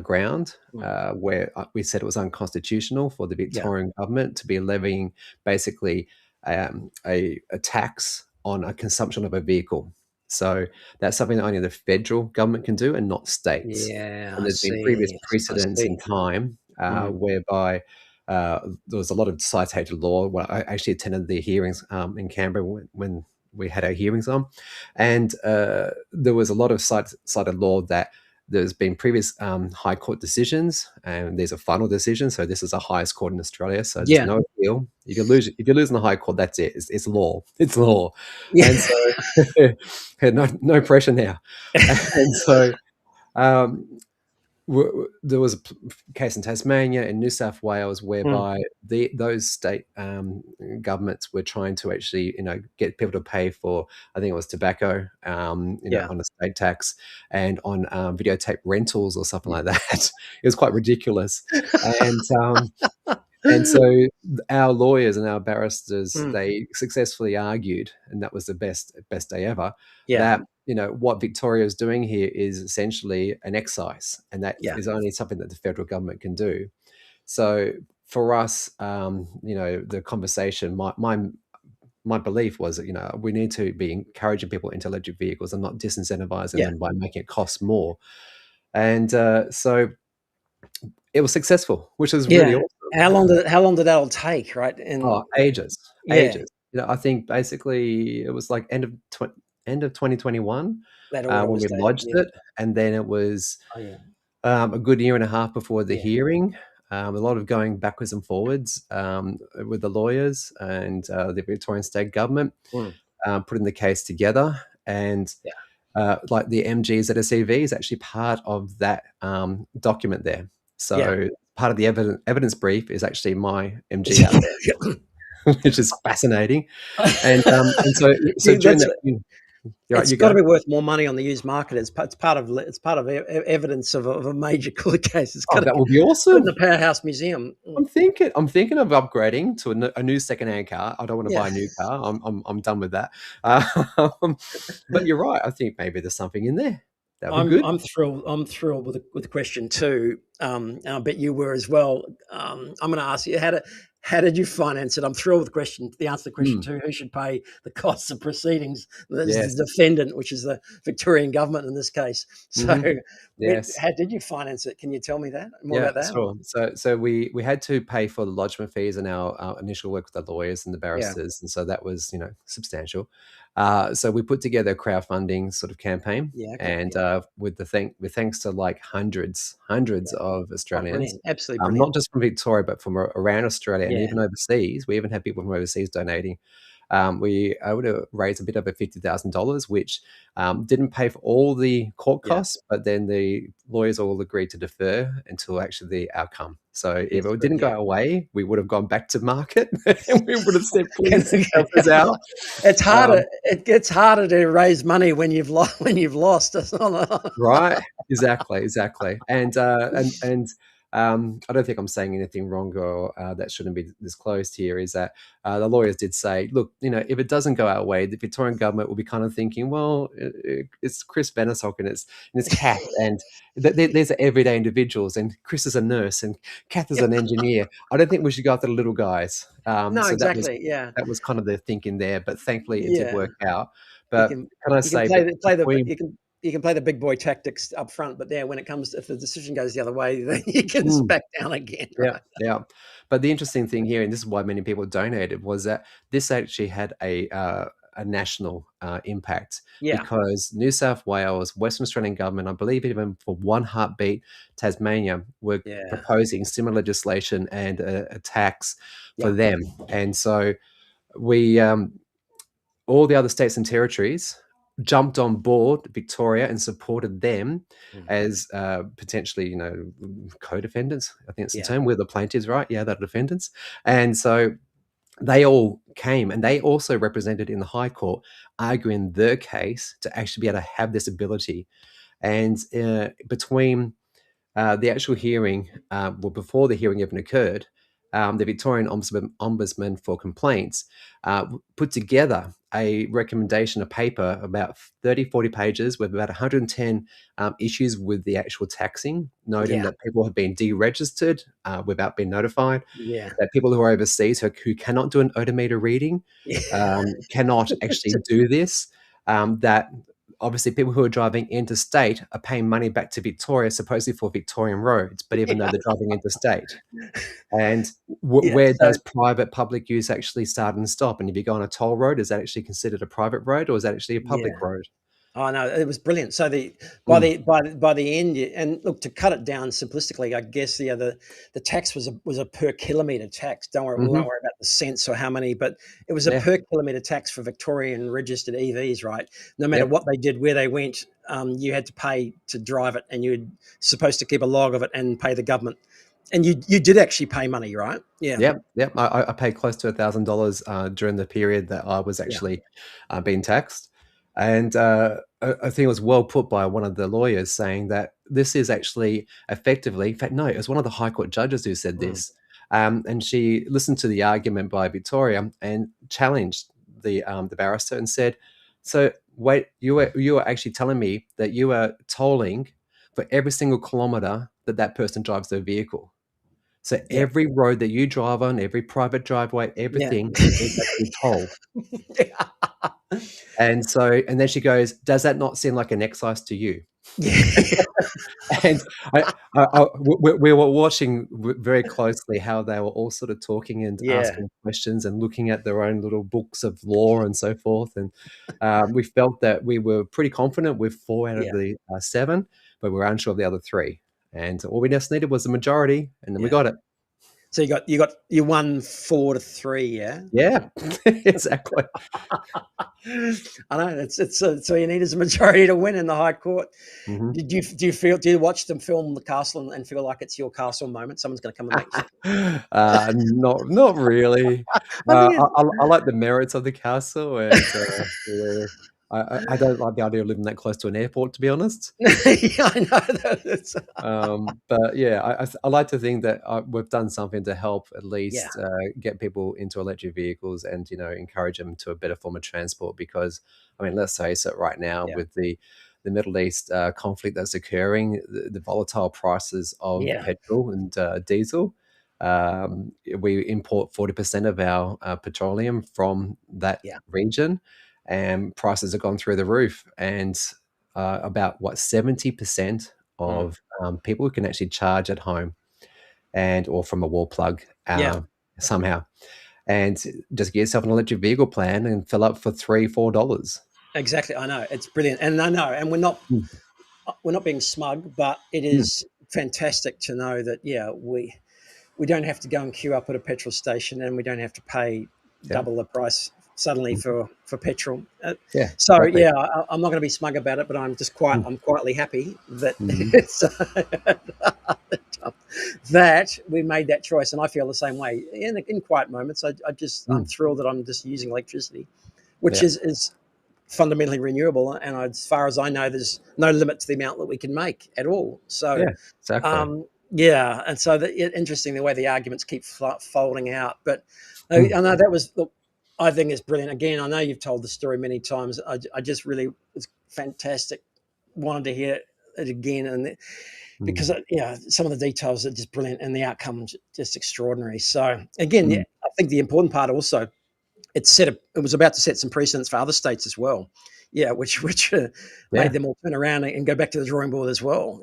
Speaker 3: ground,
Speaker 1: mm,
Speaker 3: where we said it was unconstitutional for the
Speaker 1: yeah,
Speaker 3: Victorian government to be levying basically a tax on a consumption of a vehicle. So that's something that only the federal government can do and not states.
Speaker 1: yeah.
Speaker 3: And
Speaker 1: I
Speaker 3: there's been previous
Speaker 1: see, I
Speaker 3: precedents in
Speaker 1: see.
Speaker 3: time
Speaker 1: Mm,
Speaker 3: whereby there was a lot of cited law. Well, I actually attended the hearings in Canberra when we had our hearings on, and there was a lot of cited law that there's been previous high court decisions, and there's a final decision. So this is the highest court in Australia. So there's
Speaker 1: yeah,
Speaker 3: no appeal. If you lose in the high court, that's it. It's law. It's law.
Speaker 1: yeah,
Speaker 3: And so no pressure now. And so um, there was a case in Tasmania and New South Wales
Speaker 1: mm,
Speaker 3: whereby those state governments were trying to actually, get people to pay for, I think it was tobacco,
Speaker 1: yeah,
Speaker 3: on a state tax and on videotape rentals or something
Speaker 1: yeah.
Speaker 3: like that. It was quite ridiculous, and so our lawyers and our barristers,
Speaker 1: Mm,
Speaker 3: they successfully argued, and that was the best day ever,
Speaker 1: yeah,
Speaker 3: that what Victoria is doing here is essentially an excise, and that
Speaker 1: yeah,
Speaker 3: is only something that the federal government can do. So for us, the conversation, my belief was that we need to be encouraging people into electric vehicles and not disincentivizing
Speaker 1: yeah,
Speaker 3: them by making it cost more. And so it was successful, which is really
Speaker 1: yeah.
Speaker 3: awesome.
Speaker 1: How long did that all take? Right,
Speaker 3: Oh,
Speaker 1: and
Speaker 3: ages,
Speaker 1: yeah,
Speaker 3: ages. I think basically it was like end of 2021
Speaker 1: that order
Speaker 3: when
Speaker 1: was
Speaker 3: we
Speaker 1: dated.
Speaker 3: lodged
Speaker 1: Yeah.
Speaker 3: it, and then it was
Speaker 1: Oh yeah,
Speaker 3: a good year and a half before the
Speaker 1: yeah,
Speaker 3: hearing. A lot of going backwards and forwards with the lawyers and the Victorian state government,
Speaker 1: mm,
Speaker 3: putting the case together. And
Speaker 1: yeah,
Speaker 3: like the MGs at SEV is actually part of that document there.
Speaker 1: yeah.
Speaker 3: So part of the evidence brief is actually my MG out there, which is fascinating. And so during
Speaker 1: That's
Speaker 3: that, you're right,
Speaker 1: it's
Speaker 3: you
Speaker 1: got to
Speaker 3: go.
Speaker 1: be worth more money on the used market. It's part of evidence of a major court case. It's
Speaker 3: Oh,
Speaker 1: got to
Speaker 3: that would be
Speaker 1: put in the
Speaker 3: awesome.
Speaker 1: Powerhouse Museum. Mm,
Speaker 3: I'm thinking of upgrading to a new secondhand car. I don't want to
Speaker 1: yeah,
Speaker 3: buy a new car. I'm done with that. Um, but you're right. I think maybe there's something in there. That'd be good.
Speaker 1: I'm thrilled. I'm thrilled with question two. I bet you were as well. I'm going to ask you how did you finance it? I'm thrilled with the answer to the question
Speaker 3: Mm,
Speaker 1: too. Who should pay the costs of proceedings? This is
Speaker 3: yes.
Speaker 1: the defendant, which is the Victorian government in this case. So,
Speaker 3: Hmm. Yes.
Speaker 1: how did you finance it? Can you tell me that more
Speaker 3: Yeah,
Speaker 1: about that? Or
Speaker 3: sure. So we had to pay for the lodgement fees and our initial work with the lawyers and the
Speaker 1: yeah,
Speaker 3: barristers, and so that was substantial. So we put together a crowdfunding sort of campaign,
Speaker 1: yeah, okay,
Speaker 3: and
Speaker 1: yeah,
Speaker 3: with thanks to like hundreds
Speaker 1: yeah.
Speaker 3: of
Speaker 1: Oh,
Speaker 3: Australians,
Speaker 1: brilliant! Absolutely brilliant.
Speaker 3: not just from Victoria but from around Australia and
Speaker 1: Yeah,
Speaker 3: even overseas. We even had people from overseas donating. We were able to raise a bit over $50,000, which didn't pay for all the court
Speaker 1: yeah,
Speaker 3: costs, but then the lawyers all agreed to defer until actually the outcome. So if
Speaker 1: yes,
Speaker 3: it
Speaker 1: good,
Speaker 3: didn't go
Speaker 1: yeah.
Speaker 3: our way, we would have gone back to market and we would have said, please help us out.
Speaker 1: It's harder.
Speaker 3: Um,
Speaker 1: It gets harder to raise money when you've lost. When you've lost, it's not.
Speaker 3: Right. Exactly. And I don't think I'm saying anything wrong or that shouldn't be disclosed here. Is that the lawyers did say, look, if it doesn't go our way, the Victorian government will be kind of thinking, well, it's Chris Vanderstock and it's Kath, and there's everyday individuals, and Chris is a nurse, and Kath is an engineer. I don't think we should go after the little guys.
Speaker 1: No,
Speaker 3: So
Speaker 1: exactly. Yeah,
Speaker 3: that was kind of the thinking there, but thankfully it did
Speaker 1: yeah.
Speaker 3: work out.
Speaker 1: You
Speaker 3: But
Speaker 1: can
Speaker 3: can I
Speaker 1: you can
Speaker 3: say,
Speaker 1: play
Speaker 3: but
Speaker 1: the
Speaker 3: between
Speaker 1: you can play the big boy tactics up front, but then when it comes, if the decision goes the other way, then you can
Speaker 3: mm,
Speaker 1: back down again,
Speaker 3: yeah,
Speaker 1: right?
Speaker 3: yeah. But the interesting thing here, and this is why many people donated, was that this actually had a national impact,
Speaker 1: Yeah,
Speaker 3: because New South Wales, Western Australian government, I believe even for one heartbeat, Tasmania were
Speaker 1: yeah,
Speaker 3: proposing similar legislation and a tax for
Speaker 1: yeah.
Speaker 3: them. And so we all the other states and territories jumped on board Victoria and supported them
Speaker 1: Mm.
Speaker 3: as potentially, co-defendants. I think it's the
Speaker 1: Yeah,
Speaker 3: term. We're the plaintiffs, right? Yeah, they're defendants. And so they all came, and they also represented in the High Court, arguing their case to actually be able to have this ability. And between the actual hearing, well, before the hearing even occurred, the Victorian Ombudsman for Complaints put together a recommendation, a paper about 30, 40 pages with about 110 issues with the actual taxing, noting
Speaker 1: yeah,
Speaker 3: that people have been deregistered without being notified,
Speaker 1: yeah,
Speaker 3: that people who are overseas who cannot do an odometer reading
Speaker 1: yeah.
Speaker 3: cannot actually do this, that obviously people who are driving interstate are paying money back to Victoria, supposedly for Victorian roads, but even though they're driving interstate. And
Speaker 1: Yeah,
Speaker 3: where
Speaker 1: so
Speaker 3: does private public use actually start and stop? And if you go on a toll road, is that actually considered a private road, or is that actually a public
Speaker 1: yeah.
Speaker 3: road?
Speaker 1: Oh no, it was brilliant. So
Speaker 3: Mm,
Speaker 1: by the end, and look, to cut it down simplistically, I guess the tax was a per kilometre tax. Don't worry, we
Speaker 3: mhm,
Speaker 1: won't worry about the cents or how many, but it was a
Speaker 3: yeah,
Speaker 1: per kilometre tax for Victorian registered EVs, right? No matter
Speaker 3: yep,
Speaker 1: what they did, where they went, you had to pay to drive it, and you're supposed to keep a log of it and pay the government. And you did actually pay money, right? Yeah,
Speaker 3: yep. I paid close to $1,000 during the period that I was
Speaker 1: yeah,
Speaker 3: actually being taxed. And I think it was well put by one of the lawyers, saying that this is actually effectively, in fact, no, it was one of the High Court judges who said
Speaker 1: mm,
Speaker 3: this. And she listened to the argument by Victoria and challenged the barrister and said, so wait, you are actually telling me that you are tolling for every single kilometer that person drives their vehicle. So
Speaker 1: yeah,
Speaker 3: every road that you drive on, every private driveway,
Speaker 1: yeah.
Speaker 3: everything is actually tolled. And then she goes, "Does that not seem like an excise to you?"
Speaker 1: Yeah,
Speaker 3: And we were watching very closely how they were all sort of talking and
Speaker 1: yeah,
Speaker 3: asking questions and looking at their own little books of law and so forth. And we felt that we were pretty confident with 4 out of
Speaker 1: yeah,
Speaker 3: the 7, but we were unsure of the other 3. And all we just needed was the majority, and then we
Speaker 1: yeah.
Speaker 3: got it.
Speaker 1: So you won 4-3, yeah.
Speaker 3: Yeah, exactly.
Speaker 1: I know it's all you need is a majority to win in the High Court.
Speaker 3: Mhm.
Speaker 1: Do you watch them film the castle and feel like it's your castle moment? Someone's going to come and make you.
Speaker 3: Not really.
Speaker 1: I think it's
Speaker 3: I like the merits of the castle, and yeah, I don't like the idea of living that close to an airport, to be honest.
Speaker 1: yeah, I know that it's
Speaker 3: But yeah, I like to think that we've done something to help at
Speaker 1: yeah,
Speaker 3: least get people into electric vehicles and encourage them to a better form of transport. Because I mean, let's face it, right now
Speaker 1: yeah,
Speaker 3: with the Middle East conflict that's occurring, the volatile prices of
Speaker 1: yeah,
Speaker 3: petrol and diesel. We import 40% of our petroleum from that region, and prices have gone through the roof. And about 70% of people can actually charge at home and or from a wall plug somehow, and just get yourself an electric vehicle plan and fill up for $3-4.
Speaker 1: Exactly. I know, it's brilliant, and I know, and we're not being smug, but it is fantastic to know that we don't have to go and queue up at a petrol station, and we don't have to pay double the price suddenly for petrol. So
Speaker 3: Exactly.
Speaker 1: I'm not going to be smug about it, but I'm just I'm quietly happy that it's that we made that choice, and I feel the same way. In quiet moments, I'm thrilled that I'm just using electricity, which is fundamentally renewable, and as far as I know, there's no limit to the amount that we can make at all. So
Speaker 3: exactly.
Speaker 1: and so interesting the way the arguments keep folding out. But I know that was, I think it's brilliant. Again, I know you've told the story many times. I just really, it's fantastic. Wanted to hear it again, and because some of the details are just brilliant, and the outcomes just extraordinary. So again, I think the important part also, it was about to set some precedents for other states as well. Which made them all turn around and go back to the drawing board as well.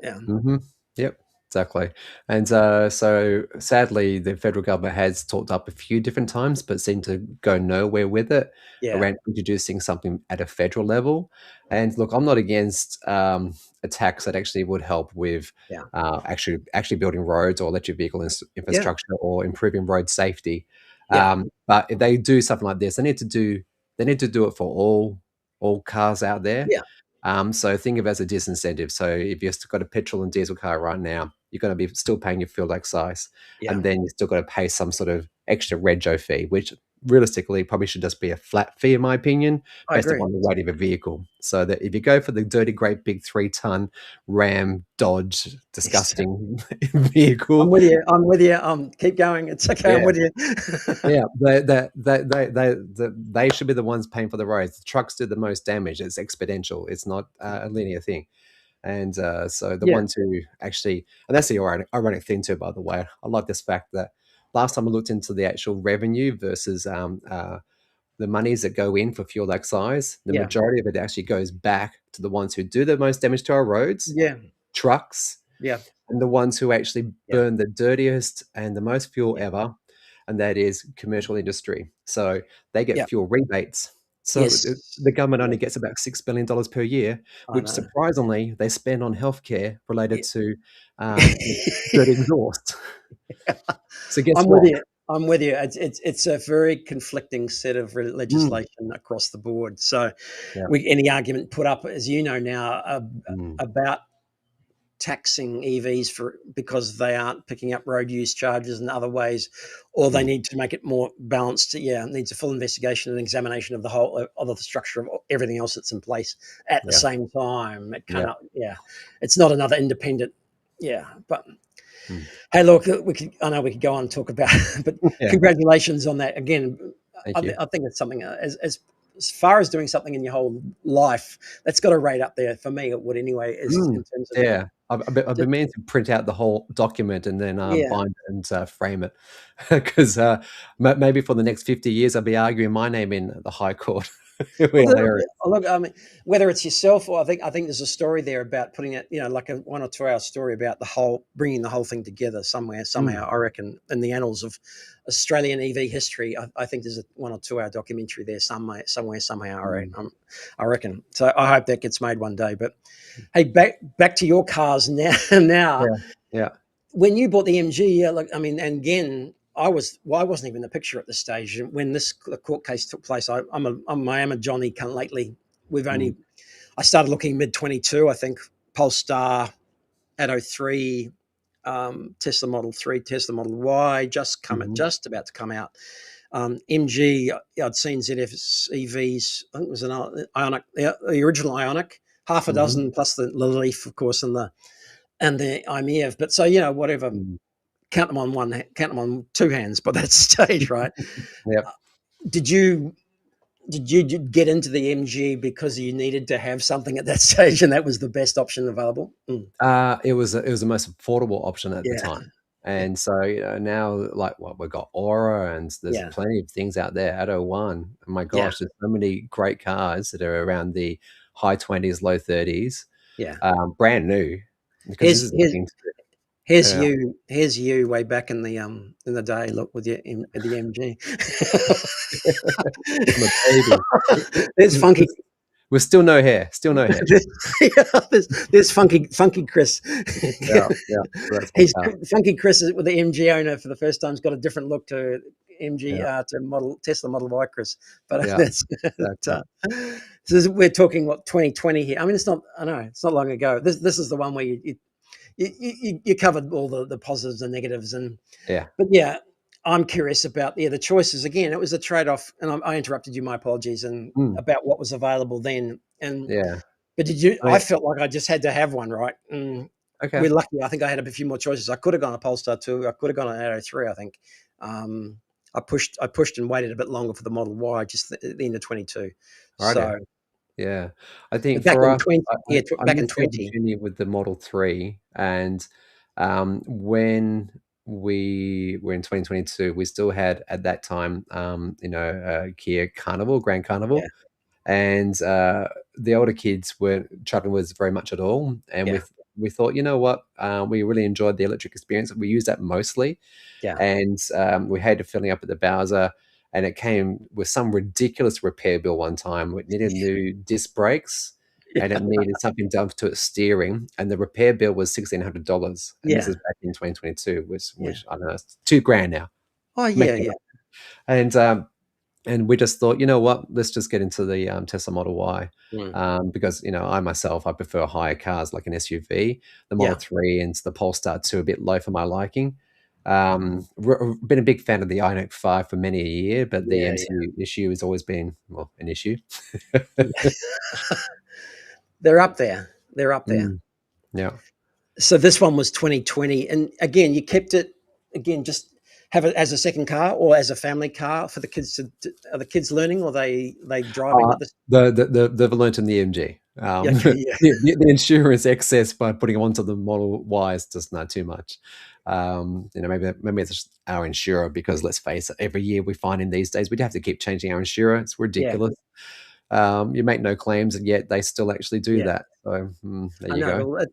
Speaker 3: Yep, exactly. And so sadly, the federal government has talked up a few different times, but seemed to go nowhere with it around introducing something at a federal level. And look, I'm not against a tax that actually would help with actually building roads or electric vehicle infrastructure or improving road safety. But if they do something like this, they need to do it for all cars out there. So think of it as a disincentive. So if you've got a petrol and diesel car right now, you're going to be still paying your fuel excise, and then you're still going to pay some sort of extra rego fee, which realistically probably should just be a flat fee, in my opinion, based upon the weight of a vehicle. So that if you go for the dirty, great big 3-ton Ram, Dodge, disgusting vehicle,
Speaker 1: I'm with you. Keep going. It's okay. I'm with you.
Speaker 3: They should be the ones paying for the roads. The trucks do the most damage. It's exponential. It's not a linear thing. And so the ones who actually, and that's the ironic thing too, by the way. I like this fact that last time I looked into the actual revenue versus the monies that go in for fuel excise, the majority of it actually goes back to the ones who do the most damage to our roads, trucks, and the ones who actually burn the dirtiest and the most fuel ever, and that is commercial industry. So they get fuel rebates. So the government only gets about $6 billion per year, which surprisingly they spend on healthcare related to dirty exhaust. So guess what?
Speaker 1: I'm with you. It's a very conflicting set of legislation across the board. So any argument put up, as you know now, about taxing EVs because they aren't picking up road use charges in other ways, or they need to make it more balanced. It needs a full investigation and examination of the whole of the structure of everything else that's in place at the same time. It cannot. It's not another independent. But hey, look, I know we could go on and talk about it, but congratulations on that again. I think it's something as far as doing something in your whole life, that's got a rate up there for me. It would anyway. In terms of
Speaker 3: I've been meaning to print out the whole document and then bind and frame it, because maybe for the next 50 years I'll be arguing my name in the High Court.
Speaker 1: Look, I mean, whether it's yourself or I think there's a story there about putting it, like a 1 or 2 hour story about bringing the whole thing together somehow. I reckon in the annals of Australian EV history, I think there's a 1 or 2 hour documentary there somehow. I reckon. So I hope that gets made one day. But hey, back to your cars now. When you bought the MG, and again, I wasn't even in the picture at this stage when this court case took place. I am a Johnny cunt lately. I started looking mid 22, I think. Polestar, Atto 3, Tesla Model 3, Tesla Model Y, just about to come out. MG, I'd seen ZF's EVs. I think it was an Ionic, the original Ionic, half a dozen plus the Leaf, of course, and the iMEV. But so whatever. Count them on 2 hands by that stage, right? Did you get into the MG because you needed to have something at that stage, and that was the best option available?
Speaker 3: It was the most affordable option at the time. And so, now, like, what we've got Aura, and there's
Speaker 1: Yeah.
Speaker 3: plenty of things out there. Atto One, oh my
Speaker 1: Yeah.
Speaker 3: gosh, there's so many great cars that are around the high 20s, low 30s,
Speaker 1: Yeah.
Speaker 3: brand new. Because this
Speaker 1: Here's
Speaker 3: is the
Speaker 1: here's
Speaker 3: thing. Uh,
Speaker 1: here's you way back in the day. Look with your the MG.
Speaker 3: I'm a baby.
Speaker 1: There's funky.
Speaker 3: With still no hair, still no hair.
Speaker 1: there's funky Chris.
Speaker 3: Yeah, yeah. So that's my
Speaker 1: He's
Speaker 3: car.
Speaker 1: funky Chris with the MG owner for the first time. Has got a different look to MG
Speaker 3: Yeah,
Speaker 1: to Tesla Model Y Chris. But
Speaker 3: yeah,
Speaker 1: that's
Speaker 3: exactly.
Speaker 1: we're talking what 2020 here. I mean, it's not. I know it's not long ago. This is the one where you covered all the positives and negatives, and
Speaker 3: Yeah.
Speaker 1: but yeah, I'm curious about the choices. Again, it was a trade-off, and I interrupted you. My apologies, and
Speaker 3: Mm,
Speaker 1: about what was available then. And
Speaker 3: yeah.
Speaker 1: but did you?
Speaker 3: I
Speaker 1: I
Speaker 3: mean,
Speaker 1: felt like I just had to have one, right? And
Speaker 3: okay.
Speaker 1: we're lucky. I think I had a few more choices. I could have gone a Polestar 2. I could have gone an Atto 3. I think. I pushed and waited a bit longer for the Model Y, just at the end of 22.
Speaker 3: Righto.
Speaker 1: So,
Speaker 3: Yeah. I think
Speaker 1: but back
Speaker 3: for
Speaker 1: in
Speaker 3: us,
Speaker 1: 20, yeah,
Speaker 3: I
Speaker 1: back in
Speaker 3: missed the
Speaker 1: 20,
Speaker 3: opportunity with the Model 3, and, when we were in 2022, we still had, at that time, Kia Carnival, Grand
Speaker 1: yeah,
Speaker 3: Carnival, and, the older kids weren't traveling with us very much at all, and
Speaker 1: yeah,
Speaker 3: we thought, "You know what? We really enjoyed the electric experience." We used that mostly,
Speaker 1: yeah,
Speaker 3: and, we hated filling up at the Bowser, and it came with some ridiculous repair bill one time. It needed new disc brakes, and it
Speaker 1: yeah,
Speaker 3: needed something done to its steering, and the repair bill was $1,600, and this
Speaker 1: yeah,
Speaker 3: is back in 2022,
Speaker 1: yeah.
Speaker 3: which I don't know, it's 2 grand now.
Speaker 1: Oh
Speaker 3: Make
Speaker 1: yeah,
Speaker 3: it
Speaker 1: yeah,
Speaker 3: up. And we just thought, "You know what? Let's just get into the, Tesla Model Y,"
Speaker 1: mm,
Speaker 3: because, I myself, I prefer higher cars like an SUV. The Model
Speaker 1: yeah,
Speaker 3: 3 and the Polestar 2 are a bit low for my liking. Been a big fan of the iNote 5 for many a year, but the
Speaker 1: yeah,
Speaker 3: MCU issue has always been, well, an issue.
Speaker 1: yeah. They're up there. They're up there.
Speaker 3: Mm, yeah.
Speaker 1: So this one was 2020, and again, you kept it again. Just have it as a second car or as a family car for the kids are the kids learning, or they driving
Speaker 3: Uh,
Speaker 1: at this?
Speaker 3: they've learnt in the MG.
Speaker 1: Yeah, okay, yeah,
Speaker 3: The insurance excess by putting them onto the Model Y is just not too much. Maybe it's just our insurer, because let's face it, every year we find in these days we'd have to keep changing our insurer. It's
Speaker 1: yeah,
Speaker 3: ridiculous. You make no claims, and yet they still actually do
Speaker 1: yeah.
Speaker 3: that. So, there
Speaker 1: I
Speaker 3: you go.
Speaker 1: know. Well,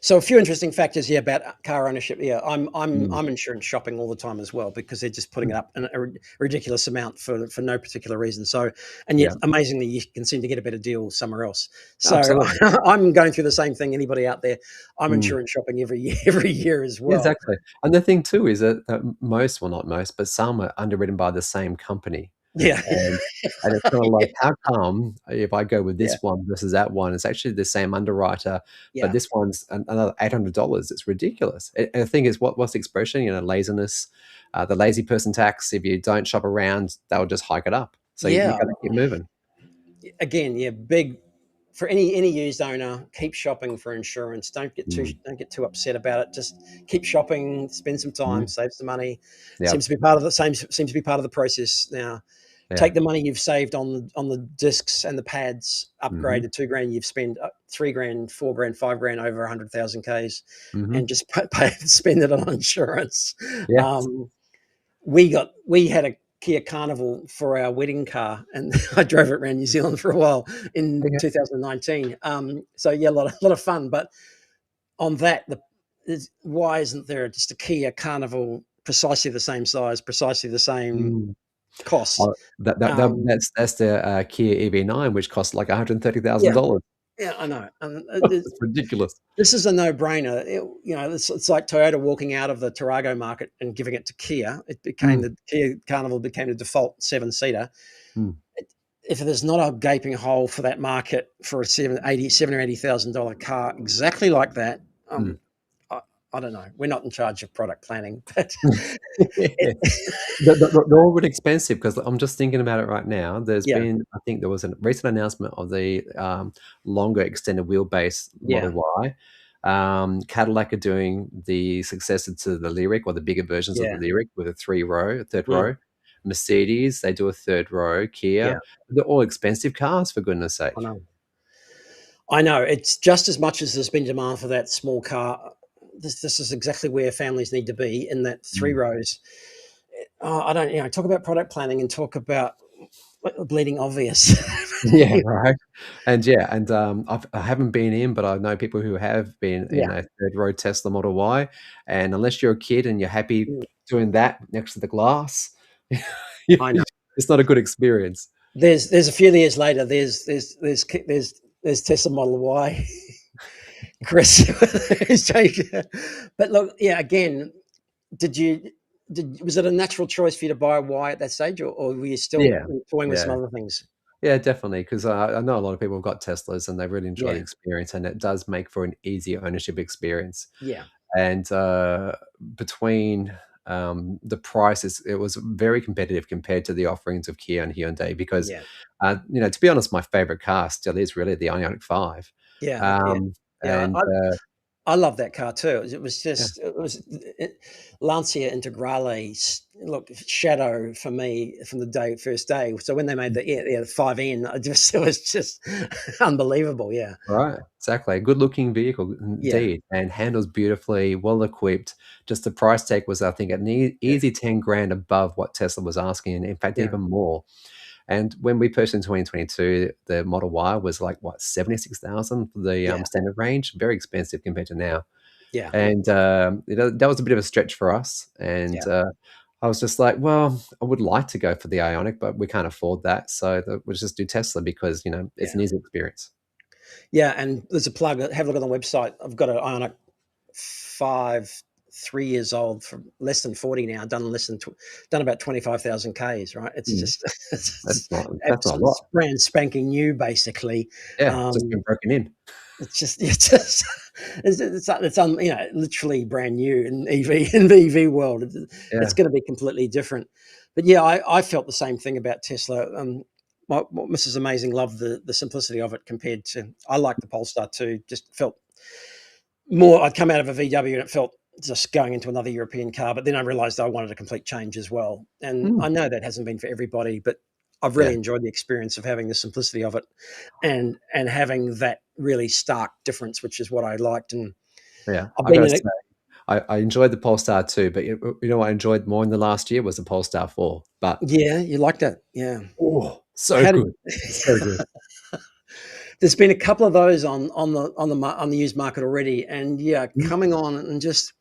Speaker 1: so a few interesting factors here about car ownership. Yeah,
Speaker 3: Mm,
Speaker 1: I'm insurance shopping all the time as well, because they're just putting
Speaker 3: mm,
Speaker 1: it up in a ridiculous amount for no particular reason. So, and yet
Speaker 3: yeah,
Speaker 1: amazingly, you can seem to get a better deal somewhere else. So
Speaker 3: absolutely.
Speaker 1: I'm going through the same thing. Anybody out there? I'm
Speaker 3: Mm.
Speaker 1: insurance shopping every year, every year as well.
Speaker 3: Exactly. And the thing too is that most, well, not most, but some are underwritten by the same company.
Speaker 1: Yeah,
Speaker 3: And it's kinda like,
Speaker 1: yeah,
Speaker 3: how come if I go with
Speaker 1: yeah,
Speaker 3: this one versus that one, it's actually the same underwriter, but
Speaker 1: yeah,
Speaker 3: this one's another $800? It's ridiculous. And the thing is, what's the expression? Laziness, the lazy person tax. If you don't shop around, they'll just hike it up. So you
Speaker 1: yeah.
Speaker 3: gotta keep moving.
Speaker 1: Again, yeah, big for any used owner. Keep shopping for insurance.
Speaker 3: Mm,
Speaker 1: Don't get too upset about it. Just keep shopping. Spend some time.
Speaker 3: mm,
Speaker 1: Save some money.
Speaker 3: yep,
Speaker 1: Seems to be part of the process now.
Speaker 3: yeah,
Speaker 1: Take the money you've saved on the discs and the pads. Upgrade
Speaker 3: mhm,
Speaker 1: the 2 grand you've spent 3 grand, 4 grand, 5 grand over 100,000 k's,
Speaker 3: mhm,
Speaker 1: and just spend it on insurance.
Speaker 3: yeah,
Speaker 1: Um, we had a Kia Carnival for our wedding car, and I drove it around New Zealand for a while in
Speaker 3: okay,
Speaker 1: 2019. So yeah, a lot of fun. But on that, why isn't there just a Kia Carnival precisely the same size, precisely the same
Speaker 3: mm.
Speaker 1: cost?
Speaker 3: Oh,
Speaker 1: Um,
Speaker 3: that's the, Kia EV9, which costs like
Speaker 1: yeah,
Speaker 3: $130,000.
Speaker 1: yeah, I know.
Speaker 3: It's ridiculous.
Speaker 1: This is a no-brainer. It's like Toyota walking out of the Tarago market and giving it to Kia.
Speaker 3: Mm,
Speaker 1: The Kia Carnival became the default seven-seater.
Speaker 3: mm,
Speaker 1: If there's not a gaping hole for that market for a seven or $80,000 car exactly like that,
Speaker 3: mm.
Speaker 1: I, I don't know. We're not in charge of product planning, but
Speaker 3: Yeah.
Speaker 1: it,
Speaker 3: They're all really expensive, because I'm just thinking about it right now.
Speaker 1: yeah,
Speaker 3: I think there was a recent announcement of the, longer extended wheelbase
Speaker 1: yeah,
Speaker 3: Model Y. Cadillac are doing the successor to the Lyric, or the bigger versions of the
Speaker 1: yeah,
Speaker 3: Lyric, with a third
Speaker 1: mm,
Speaker 3: row. Mercedes, they do a third row.
Speaker 1: yeah.
Speaker 3: Kia, they're all expensive cars, for goodness
Speaker 1: I
Speaker 3: sake.
Speaker 1: know. I know. It's just as much as there's been demand for that small car. this is exactly where families need to be in that 3
Speaker 3: Mm.
Speaker 1: rows. I don't, talk about product planning and talk about bleeding obvious.
Speaker 3: Yeah, right. And yeah, and I haven't been in, but I know people who have been in
Speaker 1: Yeah,
Speaker 3: a third row Tesla Model Y, and unless you're a kid and you're happy
Speaker 1: mm,
Speaker 3: doing that next to the glass, you
Speaker 1: I know.
Speaker 3: it's not a good experience.
Speaker 1: There's a few years later. There's Tesla Model Y, Chris, who's changed. But look, yeah. Again, did you was it a natural choice for you to buy a Y at that stage, or were you still
Speaker 3: Yeah,
Speaker 1: toying with some
Speaker 3: yeah.
Speaker 1: other things?
Speaker 3: Yeah, definitely, 'cause, I know a lot of people have got Teslas and they really enjoy the
Speaker 1: Yeah,
Speaker 3: experience, and it does make for an easier ownership experience.
Speaker 1: yeah,
Speaker 3: And, between, the prices, it was very competitive compared to the offerings of Kia and Hyundai because,
Speaker 1: yeah,
Speaker 3: to be honest, my favorite car still is really the Ioniq 5.
Speaker 1: yeah, yeah,
Speaker 3: Um,
Speaker 1: yeah.
Speaker 3: and,
Speaker 1: I love that car too. It was
Speaker 3: yeah,
Speaker 1: just Lancia Integrale. Look, shadow for me from the first day. So when they made the 5N, it was just unbelievable. Yeah,
Speaker 3: right, exactly. A good-looking vehicle
Speaker 1: yeah,
Speaker 3: indeed, and handles beautifully, well-equipped. Just the price tag was, I think, an
Speaker 1: yeah,
Speaker 3: easy 10 grand above what Tesla was asking, and in fact,
Speaker 1: yeah,
Speaker 3: even more. And when we purchased in 2022, the Model Y was like, what, 76,000 for the,
Speaker 1: yeah,
Speaker 3: standard range? Very expensive compared to now.
Speaker 1: yeah,
Speaker 3: And, that was a bit of a stretch for us, and,
Speaker 1: yeah,
Speaker 3: I was just like, "Well, I would like to go for the Ioniq, but we can't afford that, so we'll just do Tesla because, it's
Speaker 1: yeah.
Speaker 3: an easy experience."
Speaker 1: Yeah, and there's a plug. Have a look on the website. I've got an Ioniq 5, 3 years old, for less than 40 now. Done about 25,000 Ks. Right? It's
Speaker 3: Mm,
Speaker 1: just
Speaker 3: that's
Speaker 1: it's
Speaker 3: not a
Speaker 1: absolute
Speaker 3: lot.
Speaker 1: brand spanking new, basically.
Speaker 3: Yeah, just
Speaker 1: Um,
Speaker 3: been broken in.
Speaker 1: it's literally brand new in in the EV world. It's
Speaker 3: Yeah,
Speaker 1: going to be completely different. But yeah, I felt the same thing about Tesla. My Mrs. Amazing loved the simplicity of it compared to, I like the Polestar too. Just felt more. I'd come out of a VW and it felt just going into another European car. But then I realised I wanted a complete change as well. And
Speaker 3: mm,
Speaker 1: I know that hasn't been for everybody, but I've really
Speaker 3: yeah,
Speaker 1: enjoyed the experience of having the simplicity of it, and having that really stark difference, which is what I liked. And
Speaker 3: yeah.
Speaker 1: I've
Speaker 3: I
Speaker 1: been
Speaker 3: gotta
Speaker 1: in it.
Speaker 3: say, I enjoyed the Polestar too, but you know what I enjoyed more in the last year was the Polestar 4, but
Speaker 1: Yeah, you like that. Yeah.
Speaker 3: oh, so
Speaker 1: How did
Speaker 3: good. So good.
Speaker 1: there's been a couple of those on the used market already, and yeah,
Speaker 3: Mm.
Speaker 1: coming on and just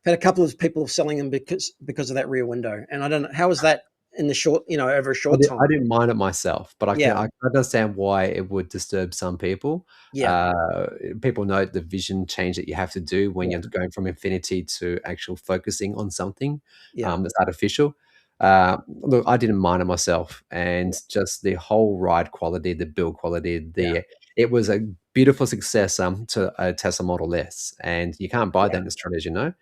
Speaker 1: had a couple of people selling them because of that rear window. And I don't know how was that in the short, over a short
Speaker 3: I
Speaker 1: time.
Speaker 3: didn't mind it myself, but
Speaker 1: Yeah,
Speaker 3: I understand why it would disturb some people.
Speaker 1: yeah,
Speaker 3: Uh, People know the vision change that you have to do when
Speaker 1: yeah,
Speaker 3: you're going from infinity to actual focusing on something,
Speaker 1: yeah,
Speaker 3: that's artificial. Look, I didn't mind it myself, and just the whole ride quality, the build quality,
Speaker 1: yeah,
Speaker 3: it was a beautiful successor to a Tesla Model S, and you can't buy that
Speaker 1: yeah,
Speaker 3: in Australia, as you know.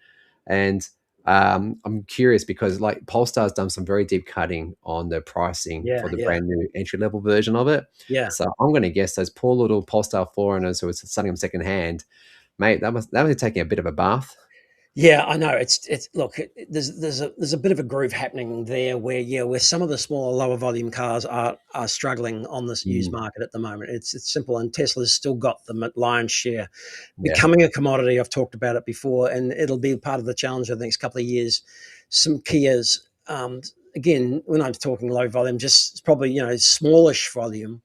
Speaker 3: And I'm curious because like Polestar's done some very deep cutting on the pricing
Speaker 1: yeah,
Speaker 3: for the
Speaker 1: yeah,
Speaker 3: brand new entry level version of it.
Speaker 1: yeah.
Speaker 3: So I'm going to guess those poor little Polestar foreigners who are selling them secondhand, mate. That was taking a bit of a bath.
Speaker 1: Yeah, I know. It's look. There's a bit of a groove happening there where, yeah, where some of the smaller, lower volume cars are struggling on this used
Speaker 3: Mm,
Speaker 1: market at the moment. It's simple, and Tesla's still got the lion's share,
Speaker 3: yeah,
Speaker 1: becoming a commodity. I've talked about it before, and it'll be part of the challenge of the next couple of years. Some Kias, again, when I'm talking low volume, just probably smallish volume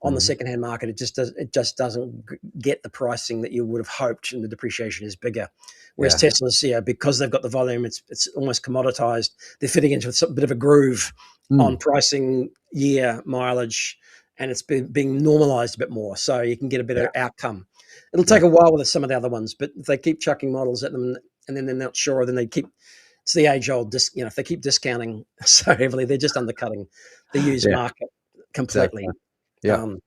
Speaker 1: on the
Speaker 3: mhm,
Speaker 1: secondhand market. It just doesn't get the pricing that you would have hoped, and the depreciation is bigger. Whereas
Speaker 3: yeah,
Speaker 1: Tesla's, yeah, because they've got the volume, it's almost commoditized. They're fitting into a bit of a groove on
Speaker 3: mm,
Speaker 1: pricing, year, mileage, and it's being normalized a bit more, so you can get a
Speaker 3: yeah,
Speaker 1: better outcome. It'll take
Speaker 3: yeah,
Speaker 1: a while with some of the other ones, but if they keep chucking models at them and then they're not sure, then they keep. It's the age old, if they keep discounting so heavily, they're just undercutting the used
Speaker 3: yeah,
Speaker 1: market
Speaker 3: exactly.
Speaker 1: completely.
Speaker 3: Yeah.
Speaker 1: Um,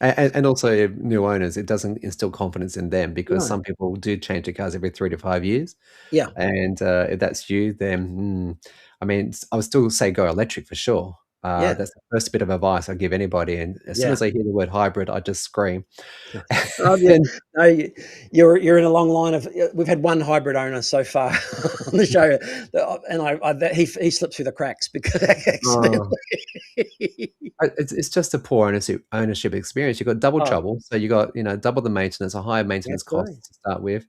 Speaker 3: And also new owners, it doesn't instill confidence in them because
Speaker 1: no,
Speaker 3: some people do change their cars every 3 to 5 years.
Speaker 1: yeah,
Speaker 3: And, if that's you, then, I mean, I would still say go electric for sure.
Speaker 1: yeah,
Speaker 3: That's the first bit of advice I give anybody, and as soon
Speaker 1: yeah.
Speaker 3: as I hear the word hybrid, I just scream.
Speaker 1: Oh, yeah.
Speaker 3: And
Speaker 1: No, you're in a long line of. We've had one hybrid owner so far on the show, and he slipped through the cracks because accidentally.
Speaker 3: oh, it's just a poor ownership experience. You've got double
Speaker 1: Oh,
Speaker 3: trouble, so you got, double the maintenance, a higher
Speaker 1: yeah,
Speaker 3: maintenance cost
Speaker 1: absolutely.
Speaker 3: to start with.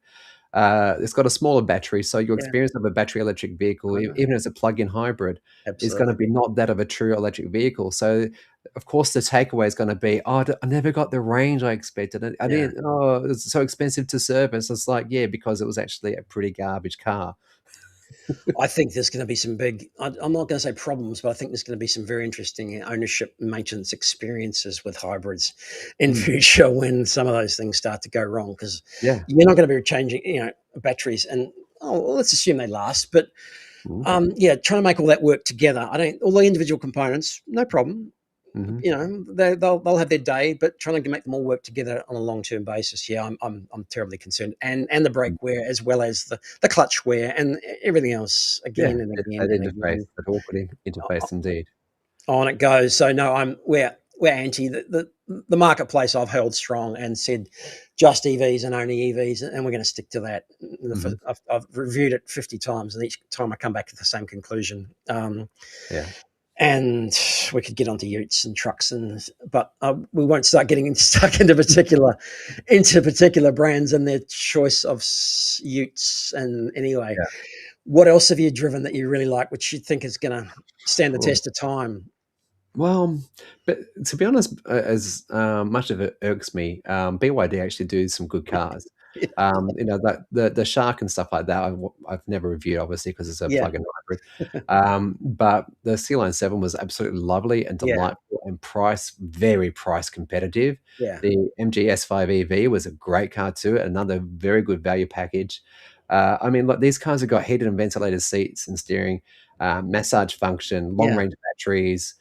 Speaker 3: It's got a smaller battery, so your
Speaker 1: Yeah,
Speaker 3: experience of a battery electric vehicle,
Speaker 1: I know.
Speaker 3: even as a plug-in hybrid, is going to
Speaker 1: Absolutely.
Speaker 3: be not that of a true electric vehicle. So, of course, the takeaway is going to be, "Oh, I never got the range I expected. I
Speaker 1: Yeah.
Speaker 3: didn't. Oh, it's so expensive to service." It's like, yeah, because it was actually a pretty garbage car.
Speaker 1: I think there's going to be some big, I'm not going to say problems, but I think there's going to be some very interesting ownership maintenance experiences with hybrids in
Speaker 3: Mm,
Speaker 1: future when some of those things start to go wrong because
Speaker 3: yeah.
Speaker 1: you're not going to be changing, batteries and, oh, well, let's assume they last. But
Speaker 3: Mm,
Speaker 1: yeah, trying to make all that work together. I don't, all the individual components, no problem.
Speaker 3: mhm.
Speaker 1: They'll have their day, but trying to make them all work together on a long term basis, yeah, I'm terribly concerned. And the brake
Speaker 3: Mm.
Speaker 1: wear as well as the clutch wear and everything else
Speaker 3: Yeah,
Speaker 1: again and
Speaker 3: that
Speaker 1: again and
Speaker 3: interface,
Speaker 1: again.
Speaker 3: that awkward interface indeed.
Speaker 1: On it goes. So no, we're anti the marketplace. I've held strong and said just EVs and only EVs, and we're going to stick to that.
Speaker 3: Mhm.
Speaker 1: I've reviewed it 50 times, and each time I come back to the same conclusion.
Speaker 3: Yeah.
Speaker 1: And we could get onto utes and trucks, but we won't start getting stuck into particular brands and their choice of utes. And anyway,
Speaker 3: Yeah.
Speaker 1: what else have you driven that you really like, which you think is going to stand the
Speaker 3: Cool.
Speaker 1: test of time?
Speaker 3: Well, but to be honest, as much of it irks me, BYD actually do some good cars. That the Shark and stuff like that, I've never reviewed, obviously, because it's a
Speaker 1: Yeah,
Speaker 3: plug-in hybrid. But the Sea Line 7 was absolutely lovely and
Speaker 1: yeah,
Speaker 3: delightful and very price competitive.
Speaker 1: yeah,
Speaker 3: The MG S5 EV was a great car too, another very good value package. I mean, look, these cars have got heated and ventilated seats and steering, massage function, long
Speaker 1: yeah,
Speaker 3: range batteries,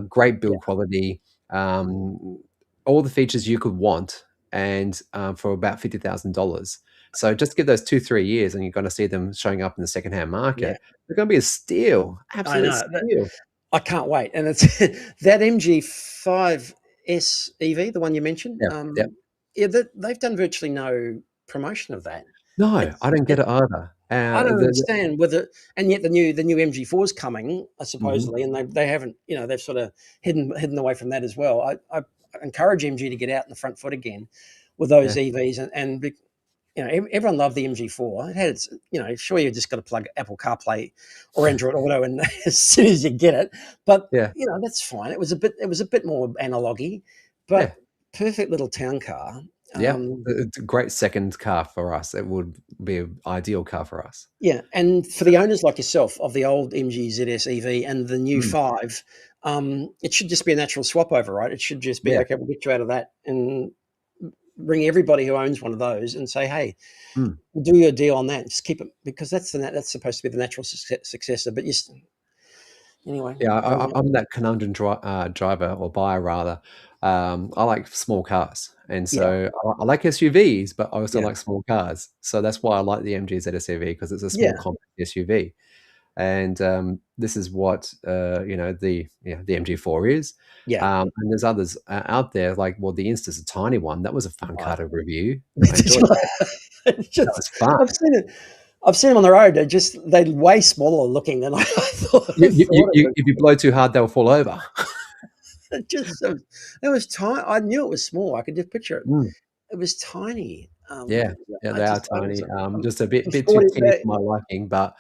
Speaker 3: great
Speaker 1: yeah,
Speaker 3: build quality, all the features you could want, and for about $50,000. So just give those 2 3 years, and you're going to see them showing up in the secondhand
Speaker 1: yeah.
Speaker 3: market. They're going to be a steal,
Speaker 1: I
Speaker 3: absolute
Speaker 1: know.
Speaker 3: steal.
Speaker 1: I can't wait. And it's that MG5 SEV, the one you mentioned.
Speaker 3: Yeah, yeah.
Speaker 1: Yeah, they've done virtually no promotion of that.
Speaker 3: No, I
Speaker 1: It's
Speaker 3: don't get
Speaker 1: it.
Speaker 3: it either.
Speaker 1: I don't
Speaker 3: The
Speaker 1: understand whether, and yet the new MG4 is coming,
Speaker 3: Mhm,
Speaker 1: supposedly, and they haven't, they've sort of hidden away from that as well. I encourage MG to get out in the front foot again with those
Speaker 3: yeah,
Speaker 1: EVs everyone loved the MG4. It had its, sure you just got to plug Apple CarPlay or Android Auto, and as soon as you get it, but
Speaker 3: yeah,
Speaker 1: that's fine. It was a bit more analogy,
Speaker 3: yeah.
Speaker 1: but perfect little town car.
Speaker 3: Yeah,
Speaker 1: Um,
Speaker 3: it's a great second car for us. It would be an ideal car for us.
Speaker 1: yeah, and for the owners like yourself of the old MG ZS EV and the new
Speaker 3: Mm,
Speaker 1: five, it should just be a natural swap over, right? It should just be
Speaker 3: yeah,
Speaker 1: okay. We'll get you out of that and bring everybody who owns one of those and say, hey,
Speaker 3: mm.
Speaker 1: we'll do you a deal on that. Just keep it because that's supposed to be the natural successor. But anyway,
Speaker 3: Yeah,
Speaker 1: don't know.
Speaker 3: I'm that conundrum driver or buyer rather. I like small cars, and
Speaker 1: Yeah,
Speaker 3: so I like SUVs, but I also
Speaker 1: yeah,
Speaker 3: like small cars. So that's why I like the MG ZS because it's a small
Speaker 1: yeah,
Speaker 3: compact SUV, and this is what the MG4 is.
Speaker 1: yeah.
Speaker 3: And there's others out there like the Insta's a tiny one. That was a fun
Speaker 1: I,
Speaker 3: car to review. I
Speaker 1: did
Speaker 3: enjoyed
Speaker 1: you
Speaker 3: that.
Speaker 1: it's
Speaker 3: That
Speaker 1: just
Speaker 3: was fun.
Speaker 1: I've seen it. I've seen them on the road. They're way smaller looking than I thought.
Speaker 3: You,
Speaker 1: I
Speaker 3: you,
Speaker 1: thought it
Speaker 3: you,
Speaker 1: was.
Speaker 3: if you blow too hard, they'll fall over.
Speaker 1: It was tiny. I knew it was small. I could just picture it.
Speaker 3: Mm.
Speaker 1: It was tiny.
Speaker 3: Yeah, yeah,
Speaker 1: I
Speaker 3: they are
Speaker 1: just I was
Speaker 3: tiny.
Speaker 1: I'm,
Speaker 3: Just a
Speaker 1: I'm
Speaker 3: bit too
Speaker 1: 40.
Speaker 3: teeny for my liking, but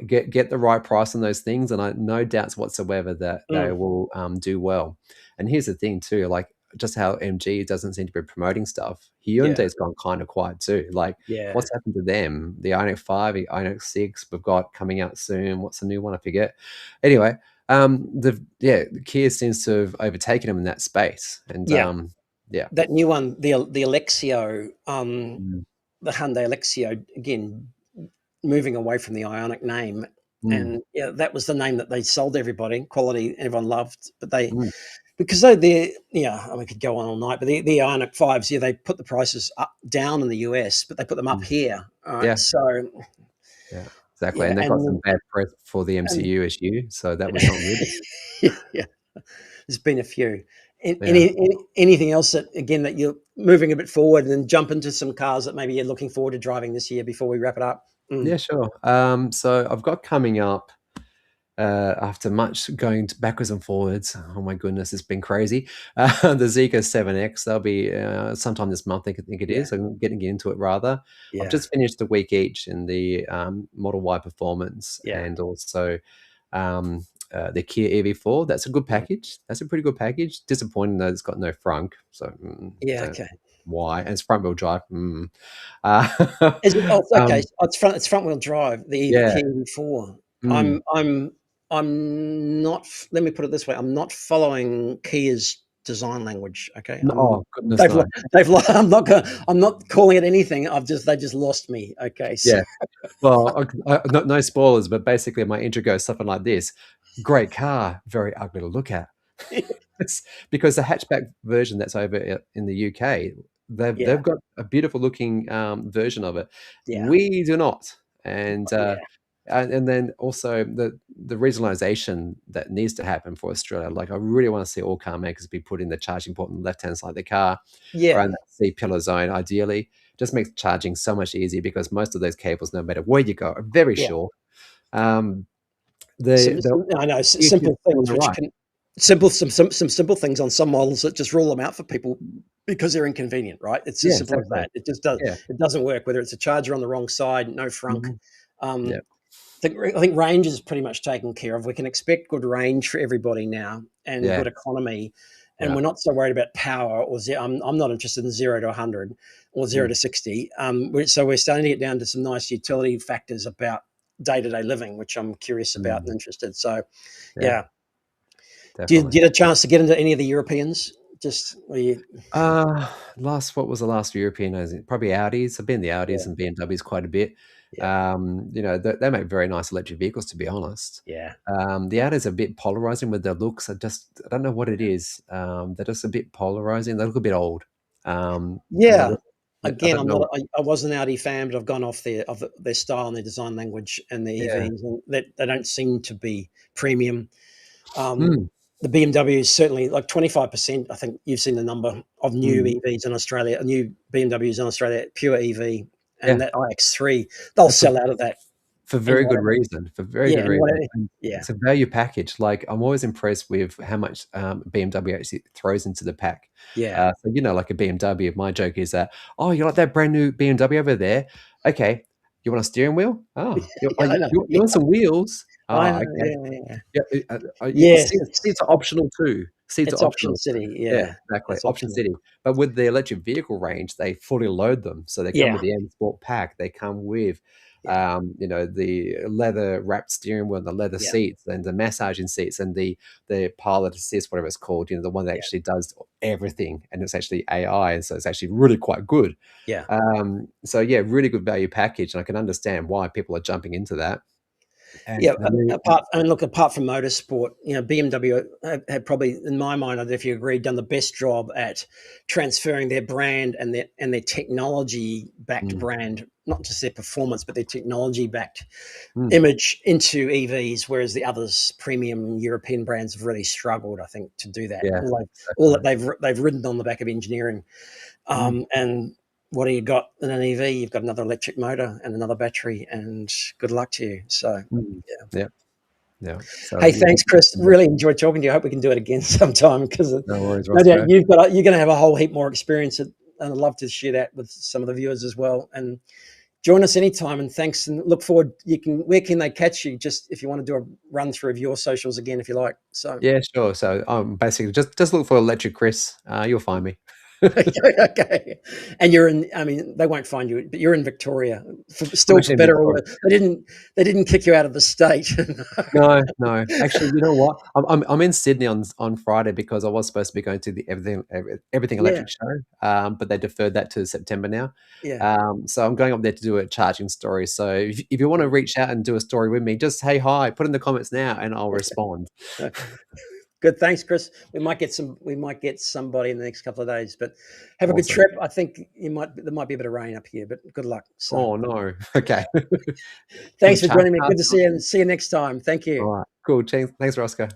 Speaker 3: get the right price on those things, and I no doubts whatsoever that they
Speaker 1: Mm,
Speaker 3: will do well. And here's the thing too, like just how MG doesn't seem to be promoting stuff.
Speaker 1: yeah,
Speaker 3: Hyundai's gone kind of quiet too. Like,
Speaker 1: yeah,
Speaker 3: what's happened to them? The Ioniq 5, the Ioniq 6, we've got coming out soon. What's the new one? I forget. Anyway, the Kia seems to have overtaken them in that space, and
Speaker 1: yeah.
Speaker 3: yeah.
Speaker 1: That new one, the Alexio,
Speaker 3: Mm,
Speaker 1: the Hyundai Alexio, again, moving away from the Ionic name,
Speaker 3: mm,
Speaker 1: and yeah, that was the name that they sold everybody. Quality, everyone loved, but they
Speaker 3: mm,
Speaker 1: because they're we could go on all night, but the Ionic fives, yeah, they put the prices up down in the US, but they put them up
Speaker 3: mm.
Speaker 1: here. All right,
Speaker 3: Yeah.
Speaker 1: so
Speaker 3: Yeah, exactly,
Speaker 1: yeah,
Speaker 3: and they got some bad press for the
Speaker 1: and
Speaker 3: MCU issue, so that was not good.
Speaker 1: yeah, there's been a few.
Speaker 3: Yeah.
Speaker 1: Anything else that you're moving a bit forward and then jump into some cars that maybe you're looking forward to driving this year before we wrap it up?
Speaker 3: Yeah, sure. So I've got coming up, after much going backwards and forwards. Oh my goodness, it's been crazy. The Zeekr 7X, they'll be sometime this month, I think it
Speaker 1: Yeah.
Speaker 3: is. I'm getting into it rather. I've
Speaker 1: Yeah.
Speaker 3: just finished the week each in the Model Y Performance
Speaker 1: Yeah.
Speaker 3: and also the Kia EV4. That's a good package. That's a pretty good package. Disappointing though, it's got no frunk. So
Speaker 1: Yeah.
Speaker 3: don't
Speaker 1: Okay.
Speaker 3: why, and it's front wheel drive.
Speaker 1: Is it? Oh, okay.
Speaker 3: Um,
Speaker 1: It's front wheel drive. The
Speaker 3: yeah.
Speaker 1: Kia EV4.
Speaker 3: Mm.
Speaker 1: I'm not. Let me put it this way. I'm not following Kia's design language. Okay.
Speaker 3: Oh goodness,
Speaker 1: They've
Speaker 3: no.
Speaker 1: I'm not calling it anything. They just lost me. Okay. So,
Speaker 3: Yeah. Well, no spoilers, but basically my intro goes something like this: "Great car, very ugly to look at." It's because the hatchback version that's over in the UK,
Speaker 1: yeah.
Speaker 3: they've got a beautiful looking version of it.
Speaker 1: Yeah.
Speaker 3: We do not, and
Speaker 1: Yeah.
Speaker 3: and then also the regionalisation that needs to happen for Australia. Like I really want to see all car makers be putting the charging port on the left hand side of the car,
Speaker 1: Yeah.
Speaker 3: around that C pillar zone, ideally. Just makes charging so much easier because most of those cables, no matter where you go, are very
Speaker 1: Yeah.
Speaker 3: short. The
Speaker 1: I know
Speaker 3: YouTube
Speaker 1: simple
Speaker 3: on
Speaker 1: things
Speaker 3: the
Speaker 1: which
Speaker 3: right.
Speaker 1: can some simple things on some models that just rule them out for people because they're inconvenient, right? It's as
Speaker 3: Yeah,
Speaker 1: simple as
Speaker 3: exactly.
Speaker 1: that. It just does.
Speaker 3: Yeah.
Speaker 1: It doesn't work whether it's a charger on the wrong side, no frunk.
Speaker 3: Mhm.
Speaker 1: Um,
Speaker 3: Yeah.
Speaker 1: I think range is pretty much taken care of. We can expect good range for everybody now and
Speaker 3: Yeah.
Speaker 1: good economy, and
Speaker 3: Yeah.
Speaker 1: we're not so worried about power or I'm not interested in 0 to 100 or 0 to 60. So we're starting to get down to some nice utility factors about day-to-day living, which I'm curious about and
Speaker 3: Mm.
Speaker 1: interested. So
Speaker 3: Yeah,
Speaker 1: yeah, do you
Speaker 3: definitely.
Speaker 1: get a chance to get into any of the Europeans? Just
Speaker 3: What was the last European? I think probably Audis. I've been the
Speaker 1: yeah,
Speaker 3: Audis and BMWs quite a bit.
Speaker 1: yeah,
Speaker 3: They make very nice electric vehicles, to be honest.
Speaker 1: yeah,
Speaker 3: The Audis are a bit polarizing with their looks. I don't know what it is. They're just a bit polarizing. They look a bit old. And
Speaker 1: yeah.
Speaker 3: I
Speaker 1: Again,
Speaker 3: don't know.
Speaker 1: I was an Audi fan, but I've gone off their style and their design language and the
Speaker 3: Yeah.
Speaker 1: EVs, and they don't seem to be premium.
Speaker 3: Mm,
Speaker 1: The BMW is certainly like 25%. I think you've seen the number of new
Speaker 3: mm.
Speaker 1: EVs in Australia, new BMWs in Australia, pure EV, and
Speaker 3: Yeah.
Speaker 1: that iX3, they'll
Speaker 3: And
Speaker 1: sell out of that.
Speaker 3: for
Speaker 1: And
Speaker 3: very good
Speaker 1: whatever,
Speaker 3: reason, for very
Speaker 1: yeah,
Speaker 3: good
Speaker 1: and
Speaker 3: reason,
Speaker 1: whatever,
Speaker 3: and
Speaker 1: yeah,
Speaker 3: it's a value package. Like, I'm always impressed with how much, BMW actually throws into the pack.
Speaker 1: yeah,
Speaker 3: So, like a BMW, my joke is that, "Oh, you like that brand new BMW over there? Okay, you want a steering wheel? Oh,
Speaker 1: yeah. I know,
Speaker 3: you want some wheels?
Speaker 1: I
Speaker 3: Oh,
Speaker 1: know,
Speaker 3: okay.
Speaker 1: yeah, yeah.
Speaker 3: Yeah,
Speaker 1: Yes,
Speaker 3: seats are optional too. Seats are
Speaker 1: it's Option
Speaker 3: optional."
Speaker 1: City.
Speaker 3: Yeah,
Speaker 1: Yeah,
Speaker 3: exactly,
Speaker 1: that's
Speaker 3: option
Speaker 1: optional.
Speaker 3: city. But with the electric vehicle range, they fully load them. So they come
Speaker 1: Yeah,
Speaker 3: with the M Sport pack, they come with,
Speaker 1: yeah,
Speaker 3: the leather wrapped steering wheel, the leather
Speaker 1: yeah,
Speaker 3: seats, and the massaging seats, and the pilot assist, whatever it's called, the one that
Speaker 1: yeah,
Speaker 3: actually does everything, and it's actually AI, and so it's actually really quite good.
Speaker 1: yeah.
Speaker 3: So yeah, really good value package, and I can understand why people are jumping into that. And
Speaker 1: Yeah,
Speaker 3: the new
Speaker 1: apart from motorsport, BMW had probably, in my mind, I don't know if you agree, done the best job at transferring their brand and their technology-backed
Speaker 3: mm,
Speaker 1: brand, not just their performance, but their technology-backed
Speaker 3: mm,
Speaker 1: image into EVs, whereas the others, premium European brands, have really struggled, I think, to do that.
Speaker 3: yeah,
Speaker 1: All that
Speaker 3: exactly.
Speaker 1: they've ridden on the back of engineering,
Speaker 3: Mm,
Speaker 1: and what do you got in an EV? You've got another electric motor and another battery, and good luck to you. So.
Speaker 3: mm,
Speaker 1: Yeah.
Speaker 3: yeah, yeah. So
Speaker 1: Hey,
Speaker 3: yeah,
Speaker 1: thanks, Chris. Really enjoyed talking to you. I hope we can do it again sometime because
Speaker 3: no worries,
Speaker 1: no doubt
Speaker 3: Roscoe.
Speaker 1: you're going to have a whole heap more experience, and I'd love to share that with some of the viewers as well. And join us anytime. And thanks, and look forward. Where can they catch you? Just if you want to do a run through of your socials again, if you like. So
Speaker 3: Yeah, sure. So, basically just look for Electric Chris, you'll find me.
Speaker 1: okay, and you're in. I mean, they won't find you, but you're in Victoria.
Speaker 3: I'm
Speaker 1: Still, for
Speaker 3: actually in
Speaker 1: better or
Speaker 3: Victoria.
Speaker 1: worse, they didn't kick you out of the state.
Speaker 3: No, no. Actually, you know what? I'm in Sydney on Friday because I was supposed to be going to the Everything
Speaker 1: Yeah,
Speaker 3: Electric show, but they deferred that to September now.
Speaker 1: yeah.
Speaker 3: So I'm going up there to do a charging story. So if you wanna reach out and do a story with me, just say hi, put in the comments now, and I'll respond.
Speaker 1: Good. Thanks, Chris. We might get somebody in the next couple of days, but have a good
Speaker 3: Awesome.
Speaker 1: trip. I think there might be a bit of rain up here, but good luck. So
Speaker 3: Oh, no. Okay. Can we
Speaker 1: thanks for
Speaker 3: charge
Speaker 1: joining me.
Speaker 3: cars
Speaker 1: Good to
Speaker 3: now?
Speaker 1: see you and see you next time. Thank you.
Speaker 3: Alright, cool. Thanks, Roscoe.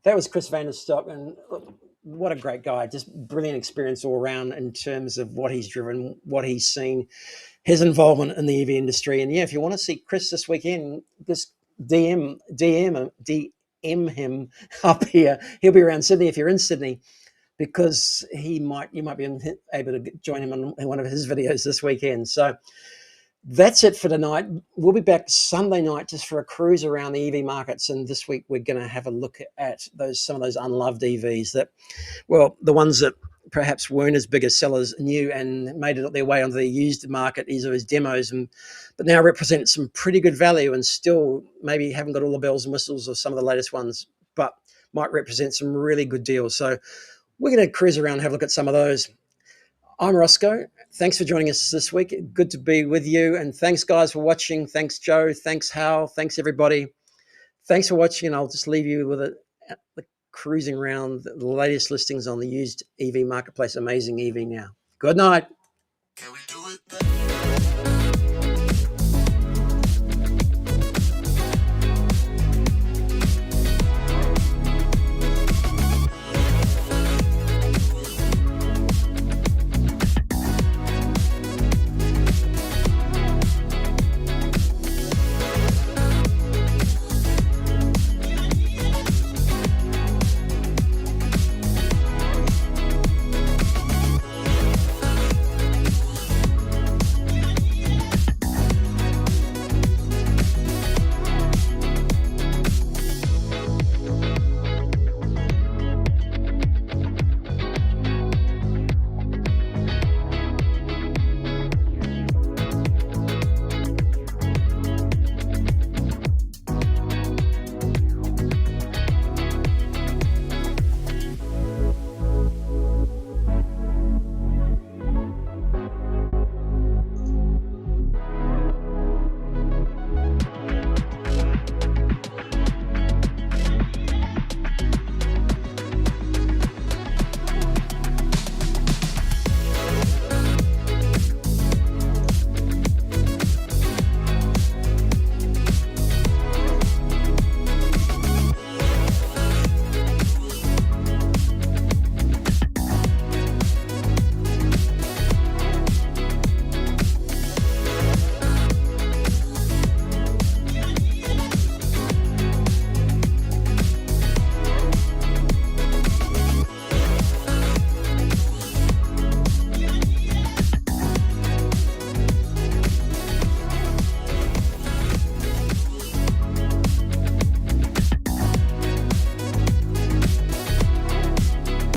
Speaker 1: That was Chris Vanderstock, and look, what a great guy. Just brilliant experience all around in terms of what he's driven, what he's seen, his involvement in the EV industry. And yeah, if you want to see Chris this weekend, just DM him up here. He'll be around Sydney if you're in Sydney, because you might be able to join him on one of his videos this weekend. So that's it for tonight. We'll be back Sunday night just for a cruise around the EV markets. And this week we're going to have a look at some of those unloved EVs that, well, the ones that perhaps weren't as big as sellers new and made it their way onto the used market, either as demos, but now represent some pretty good value and still maybe haven't got all the bells and whistles of some of the latest ones, but might represent some really good deals. So we're going to cruise around and have a look at some of those. I'm Roscoe. Thanks for joining us this week. Good to be with you. And thanks, guys, for watching. Thanks, Joe. Thanks, Hal. Thanks, everybody. Thanks for watching. And I'll just leave you with the cruising around the latest listings on the used EV marketplace, Amazing EV now. Good night. Can we do it?